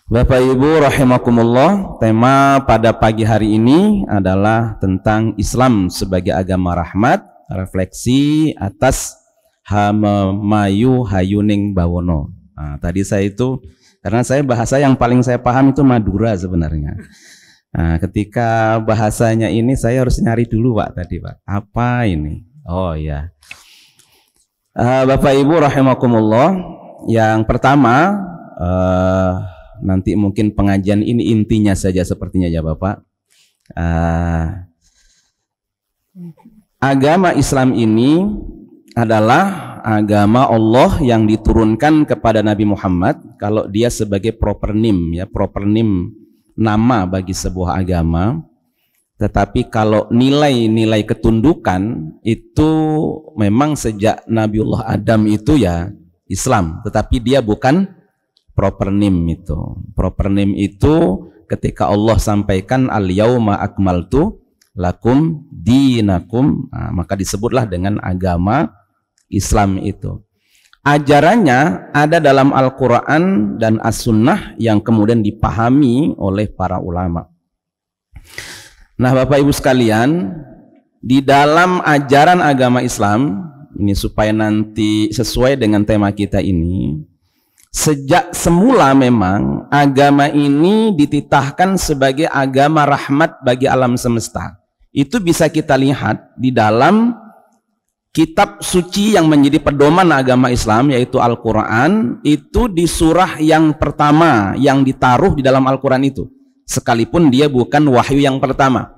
Bapak Ibu rahimakumullah, tema pada pagi hari ini adalah tentang Islam sebagai agama rahmat, refleksi atas Hamamayu Hayuning Bawono. Nah, tadi saya itu, karena saya bahasa yang paling saya paham itu Madura sebenarnya. Nah, ketika bahasanya ini saya harus nyari dulu Pak tadi Pak, apa ini? Oh ya, Bapak Ibu rahimakumullah, yang pertama nanti mungkin pengajian ini intinya saja sepertinya ya Bapak. Agama Islam ini adalah agama Allah yang diturunkan kepada Nabi Muhammad kalau dia sebagai proper name, ya, proper name nama bagi sebuah agama. Tetapi kalau nilai-nilai ketundukan itu memang sejak Nabiullah Adam itu ya Islam, tetapi dia bukan proper name itu. Proper name itu ketika Allah sampaikan al-yauma akmaltu lakum dinakum, maka disebutlah dengan agama Islam itu. Ajarannya ada dalam Al-Quran dan As-Sunnah yang kemudian dipahami oleh para ulama. Nah, Bapak Ibu sekalian, di dalam ajaran agama Islam ini, supaya nanti sesuai dengan tema kita ini, sejak semula memang agama ini dititahkan sebagai agama rahmat bagi alam semesta. Itu bisa kita lihat di dalam kitab suci yang menjadi pedoman agama Islam, yaitu Al-Quran. Itu di surah yang pertama yang ditaruh di dalam Al-Quran itu, sekalipun dia bukan wahyu yang pertama,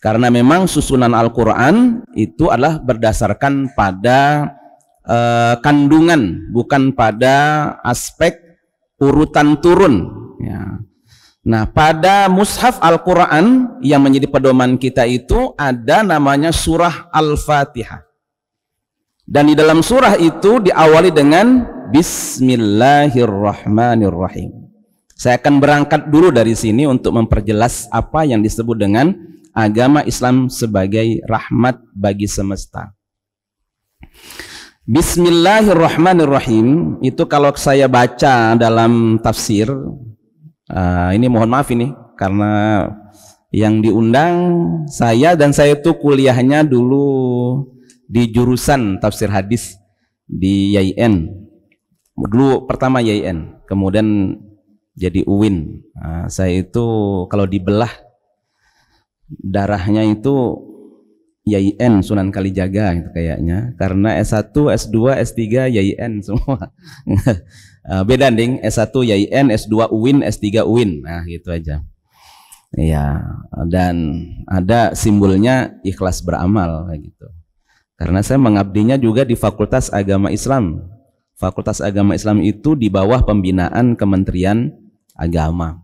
karena memang susunan Al-Quran itu adalah berdasarkan pada kandungan, bukan pada aspek urutan turun, ya. Nah, pada mushaf Al-Quran yang menjadi pedoman kita itu ada namanya surah Al-Fatihah, dan di dalam surah itu diawali dengan Bismillahirrahmanirrahim. Saya akan berangkat dulu dari sini untuk memperjelas apa yang disebut dengan agama Islam sebagai rahmat bagi semesta. Bismillahirrahmanirrahim itu kalau saya baca dalam tafsir, ini mohon maaf ini karena yang diundang saya, dan saya itu kuliahnya dulu di jurusan tafsir hadis di YIN. Dulu pertama YIN, kemudian jadi UIN. Saya itu kalau dibelah darahnya itu YIN Sunan Kalijaga gitu kayaknya, karena S1, S2, S3 YIN semua. Beda ding, S1 YIN, S2 UIN, S3 UIN. Nah, gitu aja. Ya, dan ada simbolnya ikhlas beramal kayak gitu. Karena saya mengabdinya juga di Fakultas Agama Islam. Fakultas Agama Islam itu di bawah pembinaan Kementerian Agama.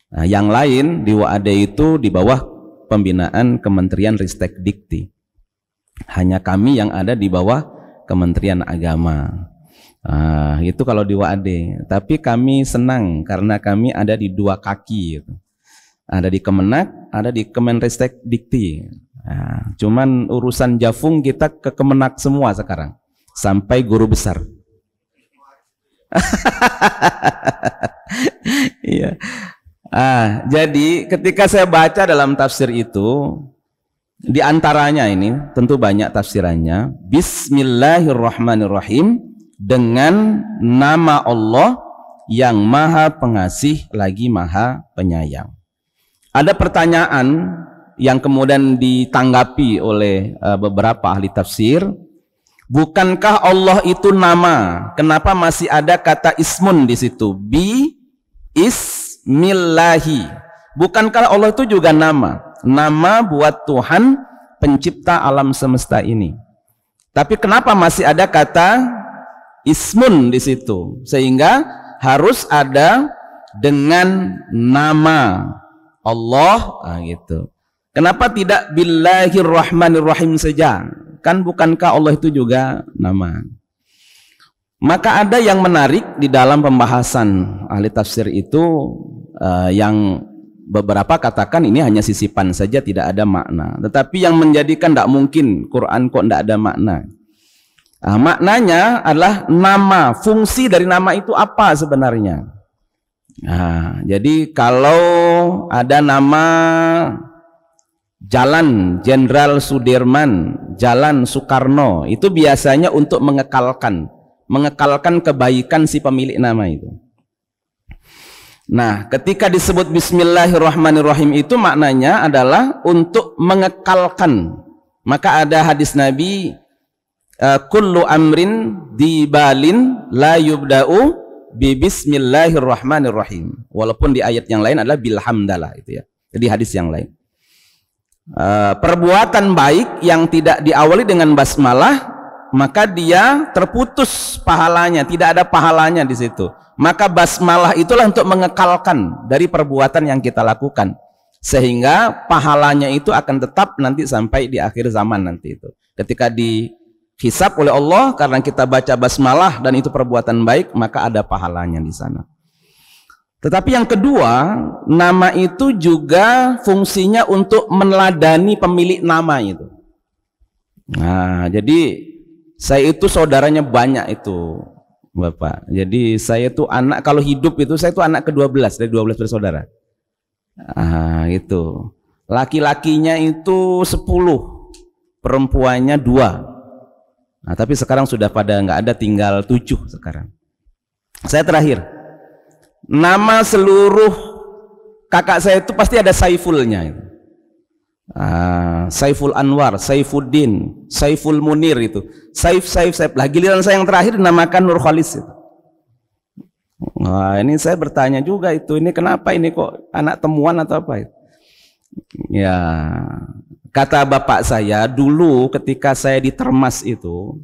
Nah, yang lain di WAD itu di bawah pembinaan Kementerian Ristek Dikti. Hanya kami yang ada di bawah Kementerian Agama. Itu kalau di WAD. Tapi kami senang karena kami ada di dua kaki gitu. Ada di Kemenak, ada di Kemenristek Dikti. Cuman urusan Jafung kita ke Kemenak semua sekarang, sampai guru besar. Iya. Jadi ketika saya baca dalam tafsir itu, di antaranya ini tentu banyak tafsirannya, Bismillahirrahmanirrahim, dengan nama Allah yang Maha Pengasih lagi Maha Penyayang. Ada pertanyaan yang kemudian ditanggapi oleh beberapa ahli tafsir, bukankah Allah itu nama? Kenapa masih ada kata ismun di situ? Bismillahi. Bukankah Allah itu juga nama? Nama buat Tuhan pencipta alam semesta ini. Tapi kenapa masih ada kata ismun di situ? Sehingga harus ada dengan nama Allah, gitu. Kenapa tidak Billahirrahmanirrahim saja? Kan bukankah Allah itu juga nama? Maka ada yang menarik di dalam pembahasan ahli tafsir itu, yang beberapa katakan ini hanya sisipan saja, tidak ada makna. Tetapi yang menjadikan tidak mungkin Quran kok tidak ada makna. Maknanya adalah nama, fungsi dari nama itu apa sebenarnya? Jadi kalau ada nama Jalan Jenderal Sudirman, Jalan Soekarno, itu biasanya untuk mengekalkan kebaikan si pemilik nama itu. Nah, ketika disebut Bismillahirrahmanirrahim itu maknanya adalah untuk mengekalkan. Maka ada hadis Nabi, kullu amrin dibalin la yubda'u bi Bismillahirrahmanirrahim. Walaupun di ayat yang lain adalah bilhamdalah itu ya. Jadi hadis yang lain. Perbuatan baik yang tidak diawali dengan basmalah maka dia terputus pahalanya, tidak ada pahalanya di situ. Maka basmalah itulah untuk mengekalkan dari perbuatan yang kita lakukan, sehingga pahalanya itu akan tetap nanti sampai di akhir zaman nanti itu. Ketika dihisab oleh Allah karena kita baca basmalah dan itu perbuatan baik, maka ada pahalanya di sana. Tetapi yang kedua, nama itu juga fungsinya untuk meneladani pemilik nama itu. Nah, jadi saya itu saudaranya banyak itu, Bapak. Jadi saya itu anak, kalau hidup itu saya itu anak ke-12 dari 12 bersaudara. Itu. Laki-lakinya itu 10, perempuannya 2. Nah, tapi sekarang sudah pada nggak ada, tinggal 7 sekarang. Saya terakhir. Nama seluruh kakak saya itu pasti ada Saifulnya itu. Saiful Anwar, Saifuddin, Saiful Munir itu. Saif. Lah giliran saya yang terakhir dinamakan Nur Khalis itu. Nah, ini saya bertanya juga itu, ini kenapa ini kok anak temuan atau apa itu? Ya, kata bapak saya dulu ketika saya di Termas itu,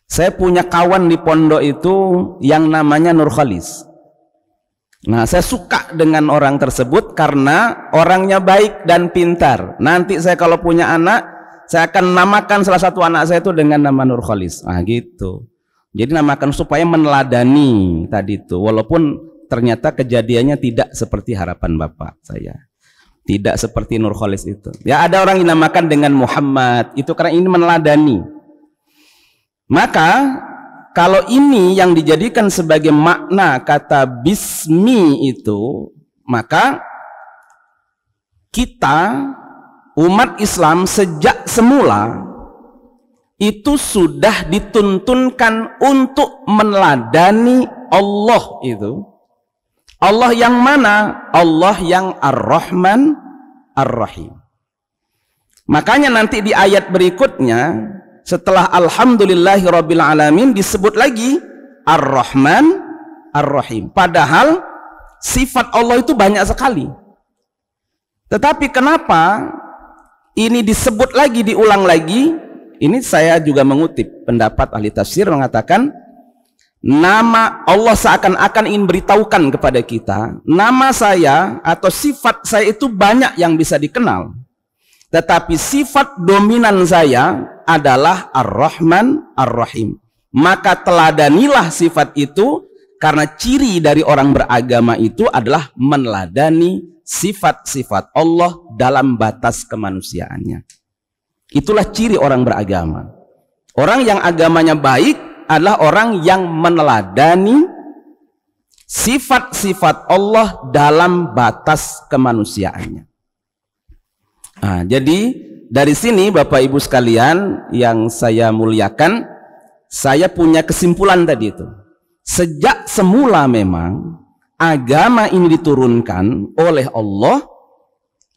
saya punya kawan di pondok itu yang namanya Nur Khalis. Nah, saya suka dengan orang tersebut karena orangnya baik dan pintar. Nanti saya kalau punya anak, saya akan namakan salah satu anak saya itu dengan nama Nur Khalis. Nah, gitu. Jadi namakan supaya meneladani tadi itu. Walaupun ternyata kejadiannya tidak seperti harapan bapak saya. Tidak seperti Nur Khalis itu. Ya, ada orang yang dinamakan dengan Muhammad. Itu karena ini meneladani. Maka kalau ini yang dijadikan sebagai makna kata bismi itu, maka kita umat Islam sejak semula itu sudah dituntunkan untuk meneladani Allah itu. Allah yang mana? Allah yang Ar-Rahman Ar-Rahim. Makanya nanti di ayat berikutnya setelah Alhamdulillahirabbil alamin disebut lagi Ar-Rahman Ar-Rahim. Padahal sifat Allah itu banyak sekali. Tetapi kenapa ini disebut lagi, diulang lagi? Ini saya juga mengutip pendapat ahli tafsir mengatakan nama Allah seakan-akan ingin beritahukan kepada kita, nama saya atau sifat saya itu banyak yang bisa dikenal. Tetapi sifat dominan saya adalah Ar-Rahman Ar-Rahim. Maka teladanilah sifat itu, karena ciri dari orang beragama itu adalah meneladani sifat-sifat Allah dalam batas kemanusiaannya. Itulah ciri orang beragama. Orang yang agamanya baik adalah orang yang meneladani sifat-sifat Allah dalam batas kemanusiaannya. Nah, jadi dari sini Bapak Ibu sekalian yang saya muliakan, saya punya kesimpulan tadi itu. Sejak semula memang agama ini diturunkan oleh Allah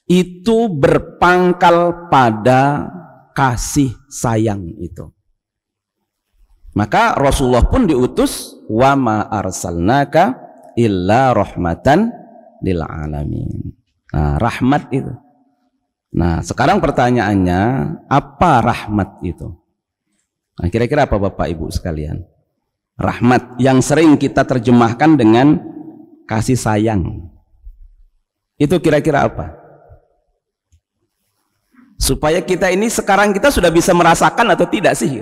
itu berpangkal pada kasih sayang itu. Maka Rasulullah pun diutus, wa ma arsalnaka illa rahmatan lil alamin. Nah, rahmat itu. Nah, sekarang pertanyaannya, apa rahmat itu? Nah, kira-kira apa Bapak Ibu sekalian? Rahmat yang sering kita terjemahkan dengan kasih sayang. Itu kira-kira apa? Supaya kita ini sekarang kita sudah bisa merasakan atau tidak sih?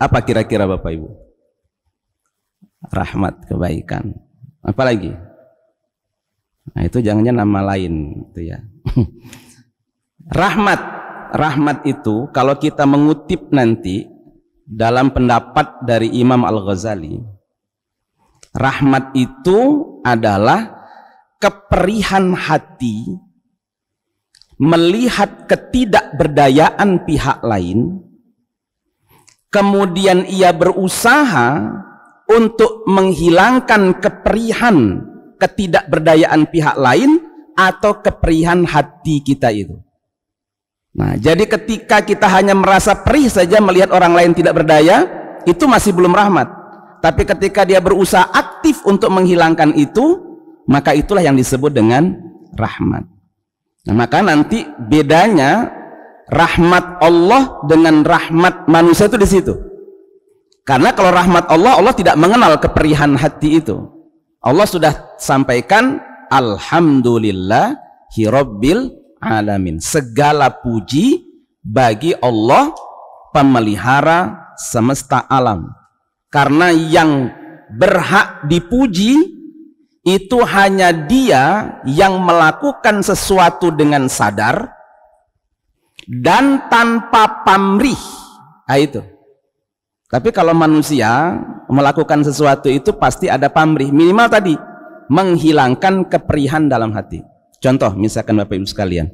Apa kira-kira Bapak Ibu? Rahmat, kebaikan. Apa lagi? Nah, itu jangan-jangan nama lain itu ya. Rahmat itu kalau kita mengutip nanti dalam pendapat dari Imam Al-Ghazali, rahmat itu adalah keperihan hati melihat ketidakberdayaan pihak lain, kemudian ia berusaha untuk menghilangkan keperihan ketidakberdayaan pihak lain atau keperihan hati kita itu. Nah, jadi ketika kita hanya merasa perih saja melihat orang lain tidak berdaya, itu masih belum rahmat. Tapi ketika dia berusaha aktif untuk menghilangkan itu, maka itulah yang disebut dengan rahmat. Nah, maka nanti bedanya rahmat Allah dengan rahmat manusia itu di situ. Karena kalau rahmat Allah, Allah tidak mengenal keperihan hati itu. Allah sudah sampaikan alhamdulillahi rabbil alamin. Segala puji bagi Allah pemelihara semesta alam. Karena yang berhak dipuji itu hanya Dia yang melakukan sesuatu dengan sadar dan tanpa pamrih. Nah, itu. Tapi kalau manusia melakukan sesuatu itu pasti ada pamrih. Minimal tadi menghilangkan keperihan dalam hati. Contoh, misalkan Bapak Ibu sekalian,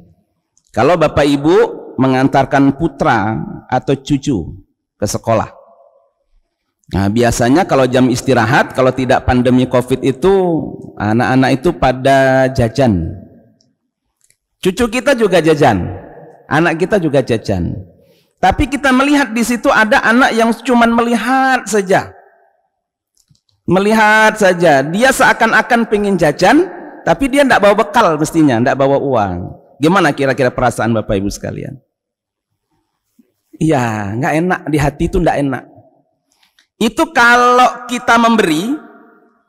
kalau Bapak Ibu mengantarkan putra atau cucu ke sekolah, nah biasanya kalau jam istirahat, kalau tidak pandemi COVID itu, anak-anak itu pada jajan. Cucu kita juga jajan, anak kita juga jajan. Tapi kita melihat di situ ada anak yang cuma melihat saja. Melihat saja. Dia seakan-akan pengen jajan, tapi dia tidak bawa bekal mestinya, tidak bawa uang. Gimana kira-kira perasaan Bapak Ibu sekalian? Iya, nggak enak, di hati itu nggak enak. Itu kalau kita memberi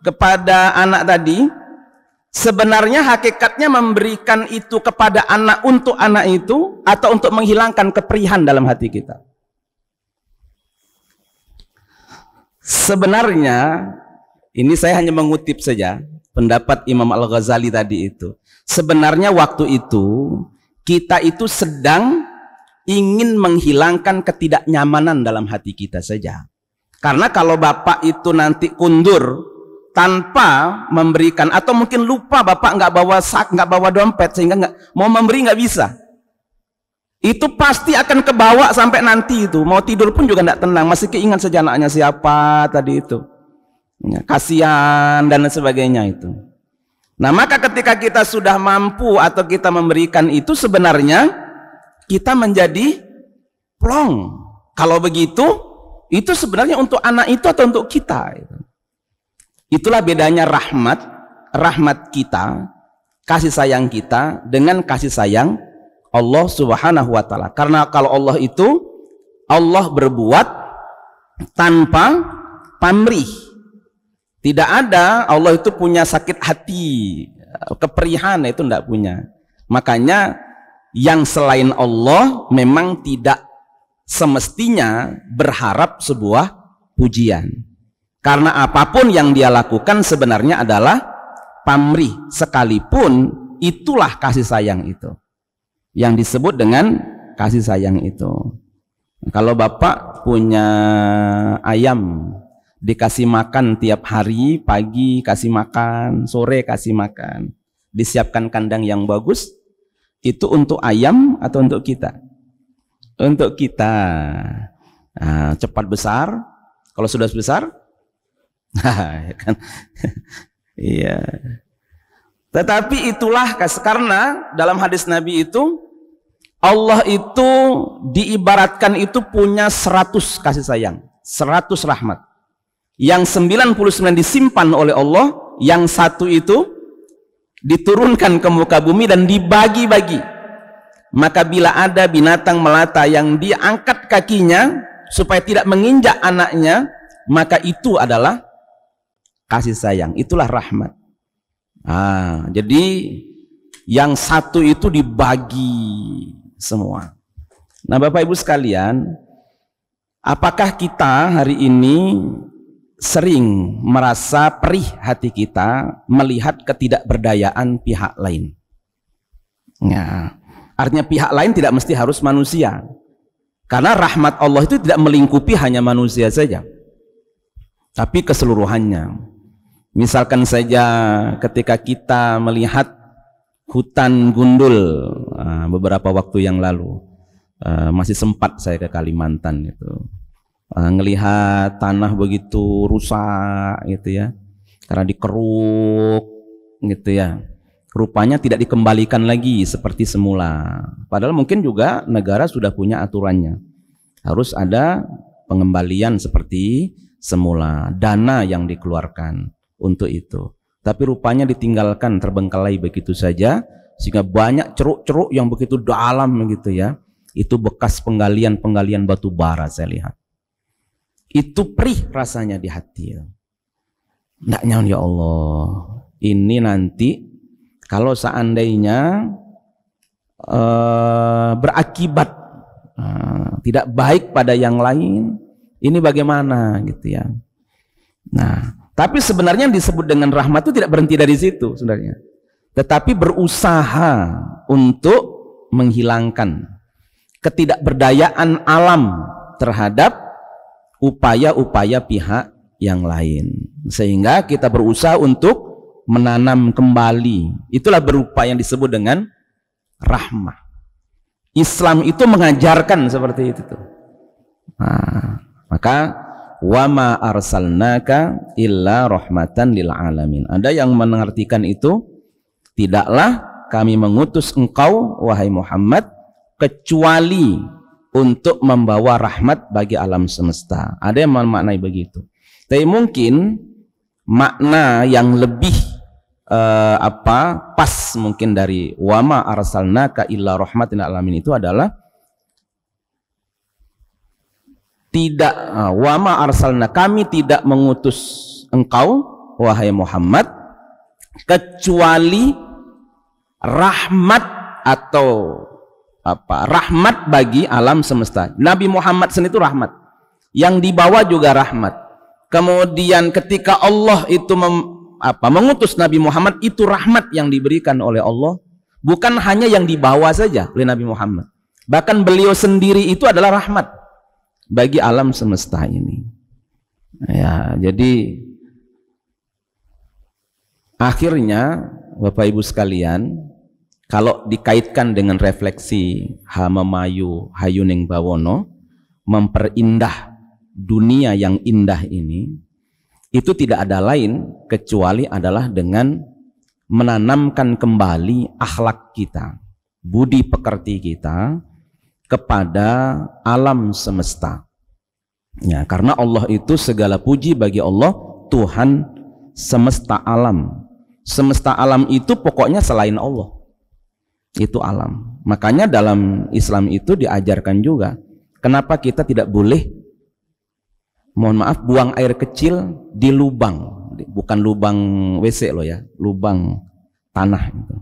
kepada anak tadi, sebenarnya hakikatnya memberikan itu kepada anak untuk anak itu atau untuk menghilangkan keperihan dalam hati kita. Sebenarnya ini saya hanya mengutip saja pendapat Imam Al-Ghazali tadi itu. Sebenarnya waktu itu kita itu sedang ingin menghilangkan ketidaknyamanan dalam hati kita saja. Karena kalau Bapak itu nanti kundur tanpa memberikan, atau mungkin lupa Bapak nggak bawa sak, nggak bawa dompet, sehingga nggak mau memberi, nggak bisa, itu pasti akan kebawa sampai nanti itu mau tidur pun juga nggak tenang, masih keingat saja anaknya siapa tadi itu, ya, kasihan dan sebagainya itu. Nah maka ketika kita sudah mampu atau kita memberikan itu, sebenarnya kita menjadi plong. Kalau begitu itu sebenarnya untuk anak itu atau untuk kita itu. Itulah bedanya rahmat kita, kasih sayang kita dengan kasih sayang Allah Subhanahu wa taala. Karena kalau Allah itu, Allah berbuat tanpa pamrih. Tidak ada Allah itu punya sakit hati, keperihan, itu tidak punya. Makanya yang selain Allah memang tidak semestinya berharap sebuah pujian. Karena apapun yang dia lakukan sebenarnya adalah pamrih, sekalipun itulah kasih sayang itu yang disebut dengan kasih sayang itu. Kalau Bapak punya ayam, dikasih makan tiap hari, pagi kasih makan, sore kasih makan, disiapkan kandang yang bagus, itu untuk ayam atau untuk kita? Untuk kita. Nah, cepat besar. Kalau sudah besar, ya kan? Iya. Tetapi itulah karena dalam hadis Nabi itu, Allah itu diibaratkan itu punya 100 kasih sayang, 100 rahmat. Yang 99 disimpan oleh Allah, yang satu itu diturunkan ke muka bumi dan dibagi-bagi. Maka bila ada binatang melata yang dia angkat kakinya supaya tidak menginjak anaknya, maka itu adalah kasih sayang, itulah rahmat. Jadi yang satu itu dibagi semua. Nah Bapak Ibu sekalian, apakah kita hari ini sering merasa perih hati kita melihat ketidakberdayaan pihak lain? Ya, artinya pihak lain tidak mesti harus manusia, karena rahmat Allah itu tidak melingkupi hanya manusia saja, tapi keseluruhannya. Misalkan saja ketika kita melihat hutan gundul beberapa waktu yang lalu, masih sempat saya ke Kalimantan itu, ngelihat tanah begitu rusak gitu ya, karena dikeruk gitu ya, rupanya tidak dikembalikan lagi seperti semula. Padahal mungkin juga negara sudah punya aturannya, harus ada pengembalian seperti semula, dana yang dikeluarkan untuk itu. Tapi rupanya ditinggalkan terbengkalai begitu saja, sehingga banyak ceruk-ceruk yang begitu dalam begitu ya, Itu bekas penggalian batu bara saya lihat. Itu perih rasanya di hati. Nggak nyaman, ya Allah. Ini nanti kalau seandainya berakibat tidak baik pada yang lain, ini bagaimana gitu ya. Nah, tapi sebenarnya yang disebut dengan rahmat itu tidak berhenti dari situ sebenarnya. Tetapi berusaha untuk menghilangkan ketidakberdayaan alam terhadap upaya-upaya pihak yang lain, sehingga kita berusaha untuk menanam kembali. Itulah berupa yang disebut dengan rahmah. Islam itu mengajarkan seperti itu tuh. Nah, maka wa ma arsalnaka illa rahmatan lil alamin. Ada yang mengartikan itu, tidaklah kami mengutus engkau wahai Muhammad kecuali untuk membawa rahmat bagi alam semesta. Ada yang memaknai begitu. Tapi mungkin makna yang lebih pas mungkin dari wa ma arsalnaka illa rahmatan lil alamin itu adalah tidak, wa ma arsalna, kami tidak mengutus engkau wahai Muhammad kecuali rahmat atau rahmat bagi alam semesta. Nabi Muhammad sendiri itu rahmat, yang dibawa juga rahmat. Kemudian ketika Allah itu mengutus Nabi Muhammad, itu rahmat yang diberikan oleh Allah, bukan hanya yang dibawa saja oleh Nabi Muhammad, bahkan beliau sendiri itu adalah rahmat bagi alam semesta ini. Ya, jadi akhirnya Bapak Ibu sekalian, kalau dikaitkan dengan refleksi Hamamayu Hayuning Bawono, memperindah dunia yang indah ini, itu tidak ada lain kecuali adalah dengan menanamkan kembali akhlak kita, budi pekerti kita kepada alam semesta. Ya, karena Allah itu segala puji bagi Allah, Tuhan semesta alam. Semesta alam itu pokoknya selain Allah, itu alam. Makanya dalam Islam itu diajarkan juga, kenapa kita tidak boleh, mohon maaf, buang air kecil di lubang, bukan lubang WC loh ya, lubang tanah itu.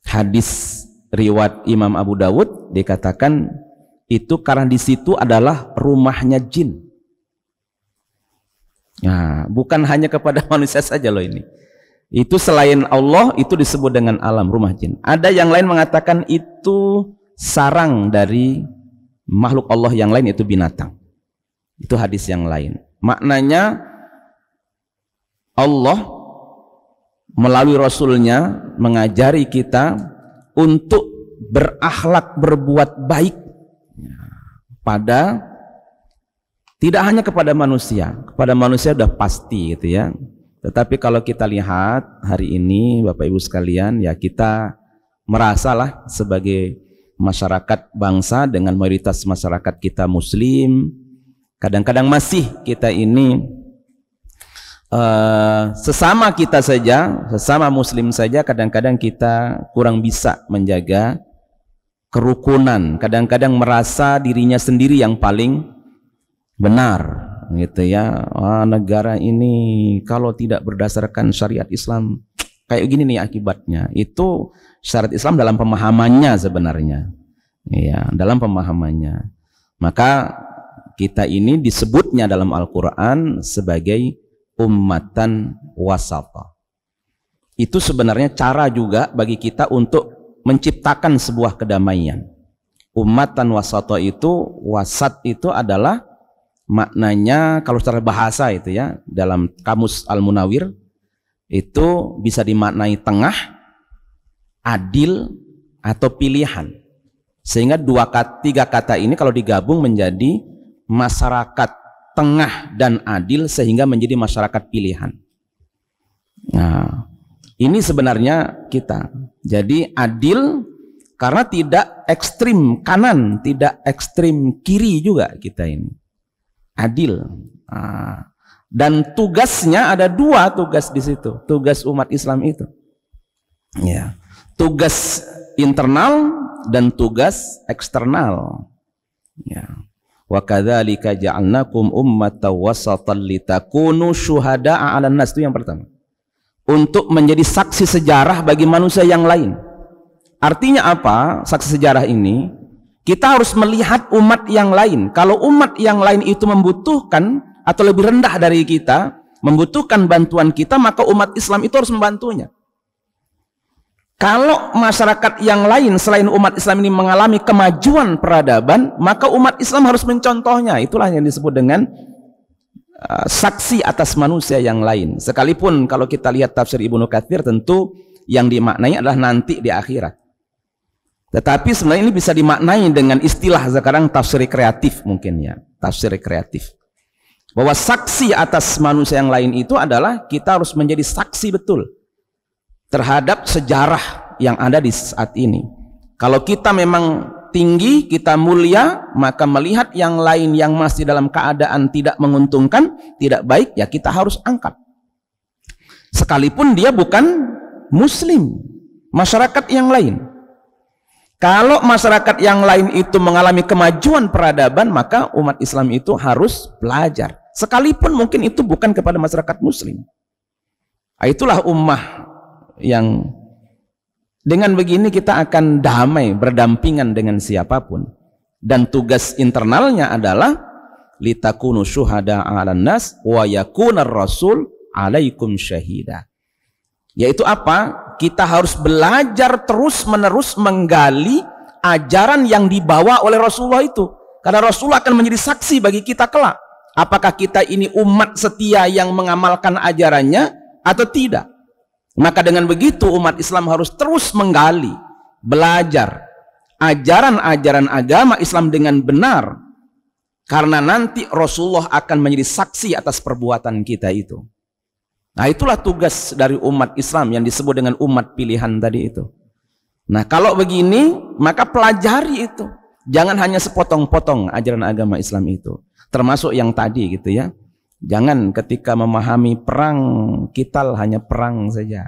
Hadis riwayat Imam Abu Dawud dikatakan itu karena di situ adalah rumahnya jin. Nah, bukan hanya kepada manusia saja loh ini. Itu selain Allah itu disebut dengan alam rumah jin. Ada yang lain mengatakan itu sarang dari makhluk Allah yang lain, itu binatang. Itu hadis yang lain. Maknanya Allah melalui Rasulnya mengajari kita untuk berakhlak, berbuat baik pada, tidak hanya kepada manusia udah pasti gitu ya. Tetapi kalau kita lihat hari ini Bapak Ibu sekalian, ya kita merasalah sebagai masyarakat bangsa dengan mayoritas masyarakat kita muslim, kadang-kadang masih kita ini sesama kita saja, sesama muslim saja, kadang-kadang kita kurang bisa menjaga kerukunan, kadang-kadang merasa dirinya sendiri yang paling benar gitu ya. Negara ini kalau tidak berdasarkan syariat Islam kayak gini nih akibatnya. Itu syariat Islam dalam pemahamannya sebenarnya ya, dalam pemahamannya. Maka kita ini disebutnya dalam Al-Quran sebagai ummatan wasata. Itu sebenarnya cara juga bagi kita untuk menciptakan sebuah kedamaian. Ummatan wasata itu, wasat itu adalah maknanya kalau secara bahasa itu ya, dalam kamus Al-Munawir itu bisa dimaknai tengah, adil, atau pilihan. Sehingga tiga kata ini kalau digabung menjadi masyarakat tengah dan adil, sehingga menjadi masyarakat pilihan. Nah, ini sebenarnya kita. Jadi adil karena tidak ekstrim kanan, tidak ekstrim kiri juga kita ini. Adil. Dan tugasnya ada dua tugas di situ. Tugas umat Islam itu. Ya. Tugas internal dan tugas eksternal. Ya. Wa kadzalika ja'alnakum ummatan wasatan litakunu syuhada'a 'alan nas, itu yang pertama. Untuk menjadi saksi sejarah bagi manusia yang lain. Artinya apa? Saksi sejarah ini, kita harus melihat umat yang lain. Kalau umat yang lain itu membutuhkan atau lebih rendah dari kita, membutuhkan bantuan kita, maka umat Islam itu harus membantunya. Kalau masyarakat yang lain selain umat Islam ini mengalami kemajuan peradaban, maka umat Islam harus mencontohnya. Itulah yang disebut dengan saksi atas manusia yang lain. Sekalipun kalau kita lihat tafsir Ibnu Katsir, tentu yang dimaknai adalah nanti di akhirat. Tetapi sebenarnya ini bisa dimaknai dengan istilah sekarang tafsir kreatif mungkin ya. Tafsir kreatif. Bahwa saksi atas manusia yang lain itu adalah kita harus menjadi saksi betul terhadap sejarah yang ada di saat ini. Kalau kita memang tinggi, kita mulia, maka melihat yang lain yang masih dalam keadaan tidak menguntungkan, tidak baik, ya kita harus angkat. Sekalipun dia bukan muslim, masyarakat yang lain. Kalau masyarakat yang lain itu mengalami kemajuan peradaban, maka umat Islam itu harus belajar. Sekalipun mungkin itu bukan kepada masyarakat muslim. Itulah ummah yang dengan begini kita akan damai berdampingan dengan siapapun. Dan tugas internalnya adalah litakunu syuhada 'alan nas wa yakunar rasul 'alaikum syahida. Yaitu apa? Kita harus belajar terus-menerus menggali ajaran yang dibawa oleh Rasulullah itu. Karena Rasulullah akan menjadi saksi bagi kita kelak. Apakah kita ini umat setia yang mengamalkan ajarannya atau tidak? Maka dengan begitu umat Islam harus terus menggali, belajar ajaran-ajaran agama Islam dengan benar. Karena nanti Rasulullah akan menjadi saksi atas perbuatan kita itu. Nah, itulah tugas dari umat Islam yang disebut dengan umat pilihan tadi itu. Nah, kalau begini, maka pelajari itu. Jangan hanya sepotong-potong ajaran agama Islam itu. Termasuk yang tadi gitu ya. Jangan ketika memahami perang, kita hanya perang saja.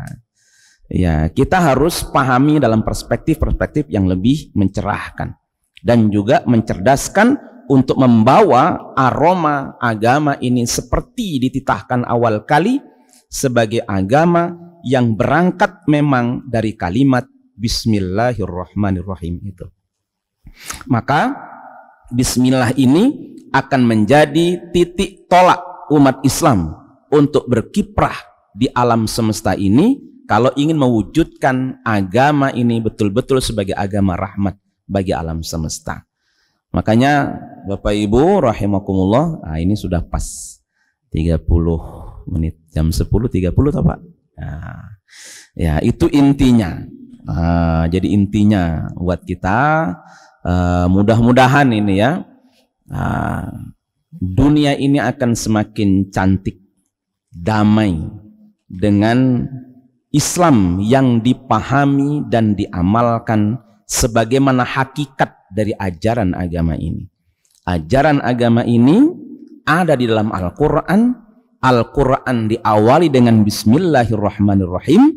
Ya, kita harus pahami dalam perspektif-perspektif yang lebih mencerahkan. Dan juga mencerdaskan untuk membawa aroma agama ini seperti dititahkan awal kali sebagai agama yang berangkat memang dari kalimat Bismillahirrahmanirrahim itu. Maka Bismillah ini akan menjadi titik tolak umat Islam untuk berkiprah di alam semesta ini kalau ingin mewujudkan agama ini betul-betul sebagai agama rahmat bagi alam semesta. Makanya Bapak Ibu rahimakumullah, ini sudah pas 30 menit, jam 10.30 toh Pak? Nah, ya itu intinya. Jadi intinya buat kita mudah-mudahan ini ya, dunia ini akan semakin cantik, damai dengan Islam yang dipahami dan diamalkan sebagaimana hakikat dari ajaran agama ini. Ajaran agama ini ada di dalam Al-Quran. Al-Quran diawali dengan Bismillahirrahmanirrahim,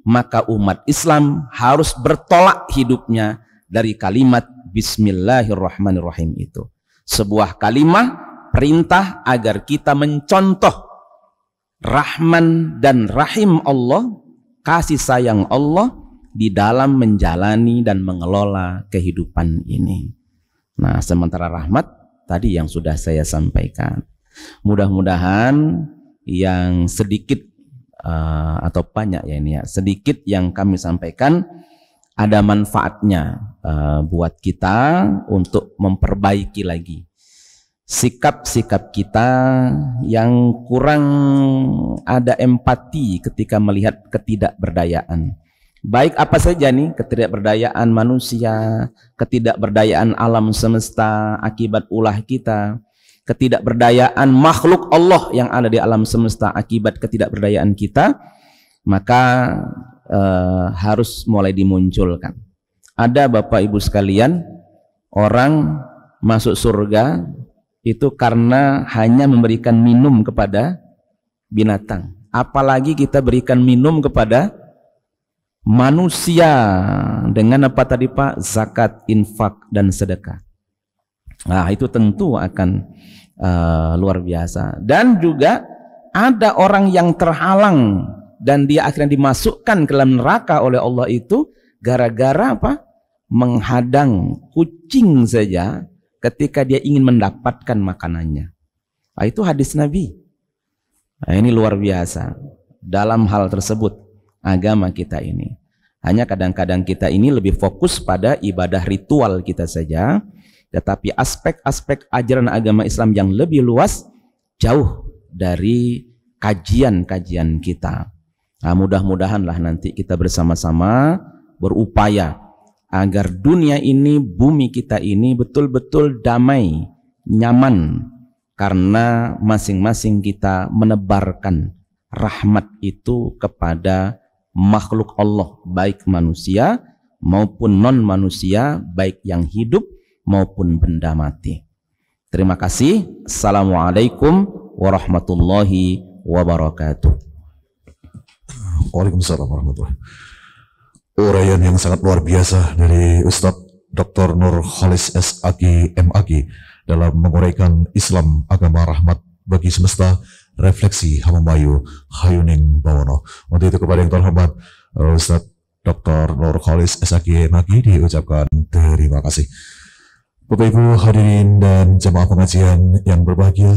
maka umat Islam harus bertolak hidupnya dari kalimat Bismillahirrahmanirrahim itu. Sebuah kalimat perintah agar kita mencontoh Rahman dan Rahim Allah, kasih sayang Allah di dalam menjalani dan mengelola kehidupan ini. Nah, sementara rahmat tadi yang sudah saya sampaikan. Mudah-mudahan yang sedikit atau banyak ya ini ya, sedikit yang kami sampaikan ada manfaatnya buat kita untuk memperbaiki lagi sikap-sikap kita yang kurang ada empati ketika melihat ketidakberdayaan. Baik apa saja nih, ketidakberdayaan manusia, ketidakberdayaan alam semesta akibat ulah kita, ketidakberdayaan makhluk Allah yang ada di alam semesta akibat ketidakberdayaan kita, maka harus mulai dimunculkan. Ada Bapak Ibu sekalian, orang masuk surga itu karena hanya memberikan minum kepada binatang. Apalagi kita berikan minum kepada manusia dengan apa tadi Pak? Zakat, infak, dan sedekah. Nah itu tentu akan luar biasa. Dan juga ada orang yang terhalang dan dia akhirnya dimasukkan ke dalam neraka oleh Allah itu gara-gara apa? Menghadang kucing saja ketika dia ingin mendapatkan makanannya. Nah, itu hadis Nabi. Nah, ini luar biasa. Dalam hal tersebut agama kita ini. Hanya kadang-kadang kita ini lebih fokus pada ibadah ritual kita saja. Tetapi aspek-aspek ajaran agama Islam yang lebih luas jauh dari kajian-kajian kita. Nah, mudah-mudahanlah nanti kita bersama-sama berupaya agar dunia ini, bumi kita ini betul-betul damai, nyaman, karena masing-masing kita menebarkan rahmat itu kepada makhluk Allah, baik manusia maupun non manusia, baik yang hidup maupun benda mati. Terima kasih. Assalamualaikum warahmatullahi wabarakatuh. Waalaikumsalam warahmatullahi wabarakatuh. Uraian yang sangat luar biasa dari Ustadz Dr. Nurkholis SAG MAG dalam menguraikan Islam agama rahmat bagi semesta, refleksi Hamamayu Hayuning Bawono. Untuk itu kepada yang terhormat Ustadz Dr. Nurkholis SAG MAG diucapkan terima kasih. Bapak Ibu hadirin dan jemaah pengajian yang berbahagia,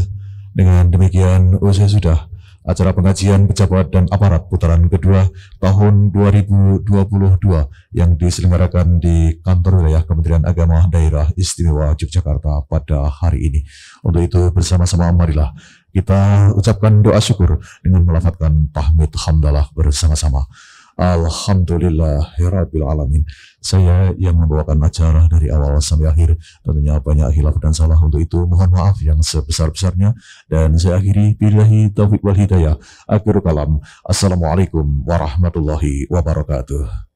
dengan demikian usai sudah acara pengajian pejabat dan aparat putaran kedua tahun 2022 yang diselenggarakan di kantor wilayah Kementerian Agama Daerah Istimewa Yogyakarta pada hari ini. Untuk itu bersama-sama marilah kita ucapkan doa syukur dengan melafadzkan tahmid hamdalah bersama-sama. Alhamdulillahirabbil alamin. Saya yang membawakan acara dari awal sampai akhir tentunya banyak khilaf dan salah, untuk itu mohon maaf yang sebesar-besarnya, dan saya akhiri billahi taufiq wal hidayah. Akhirul kalam. Assalamualaikum warahmatullahi wabarakatuh.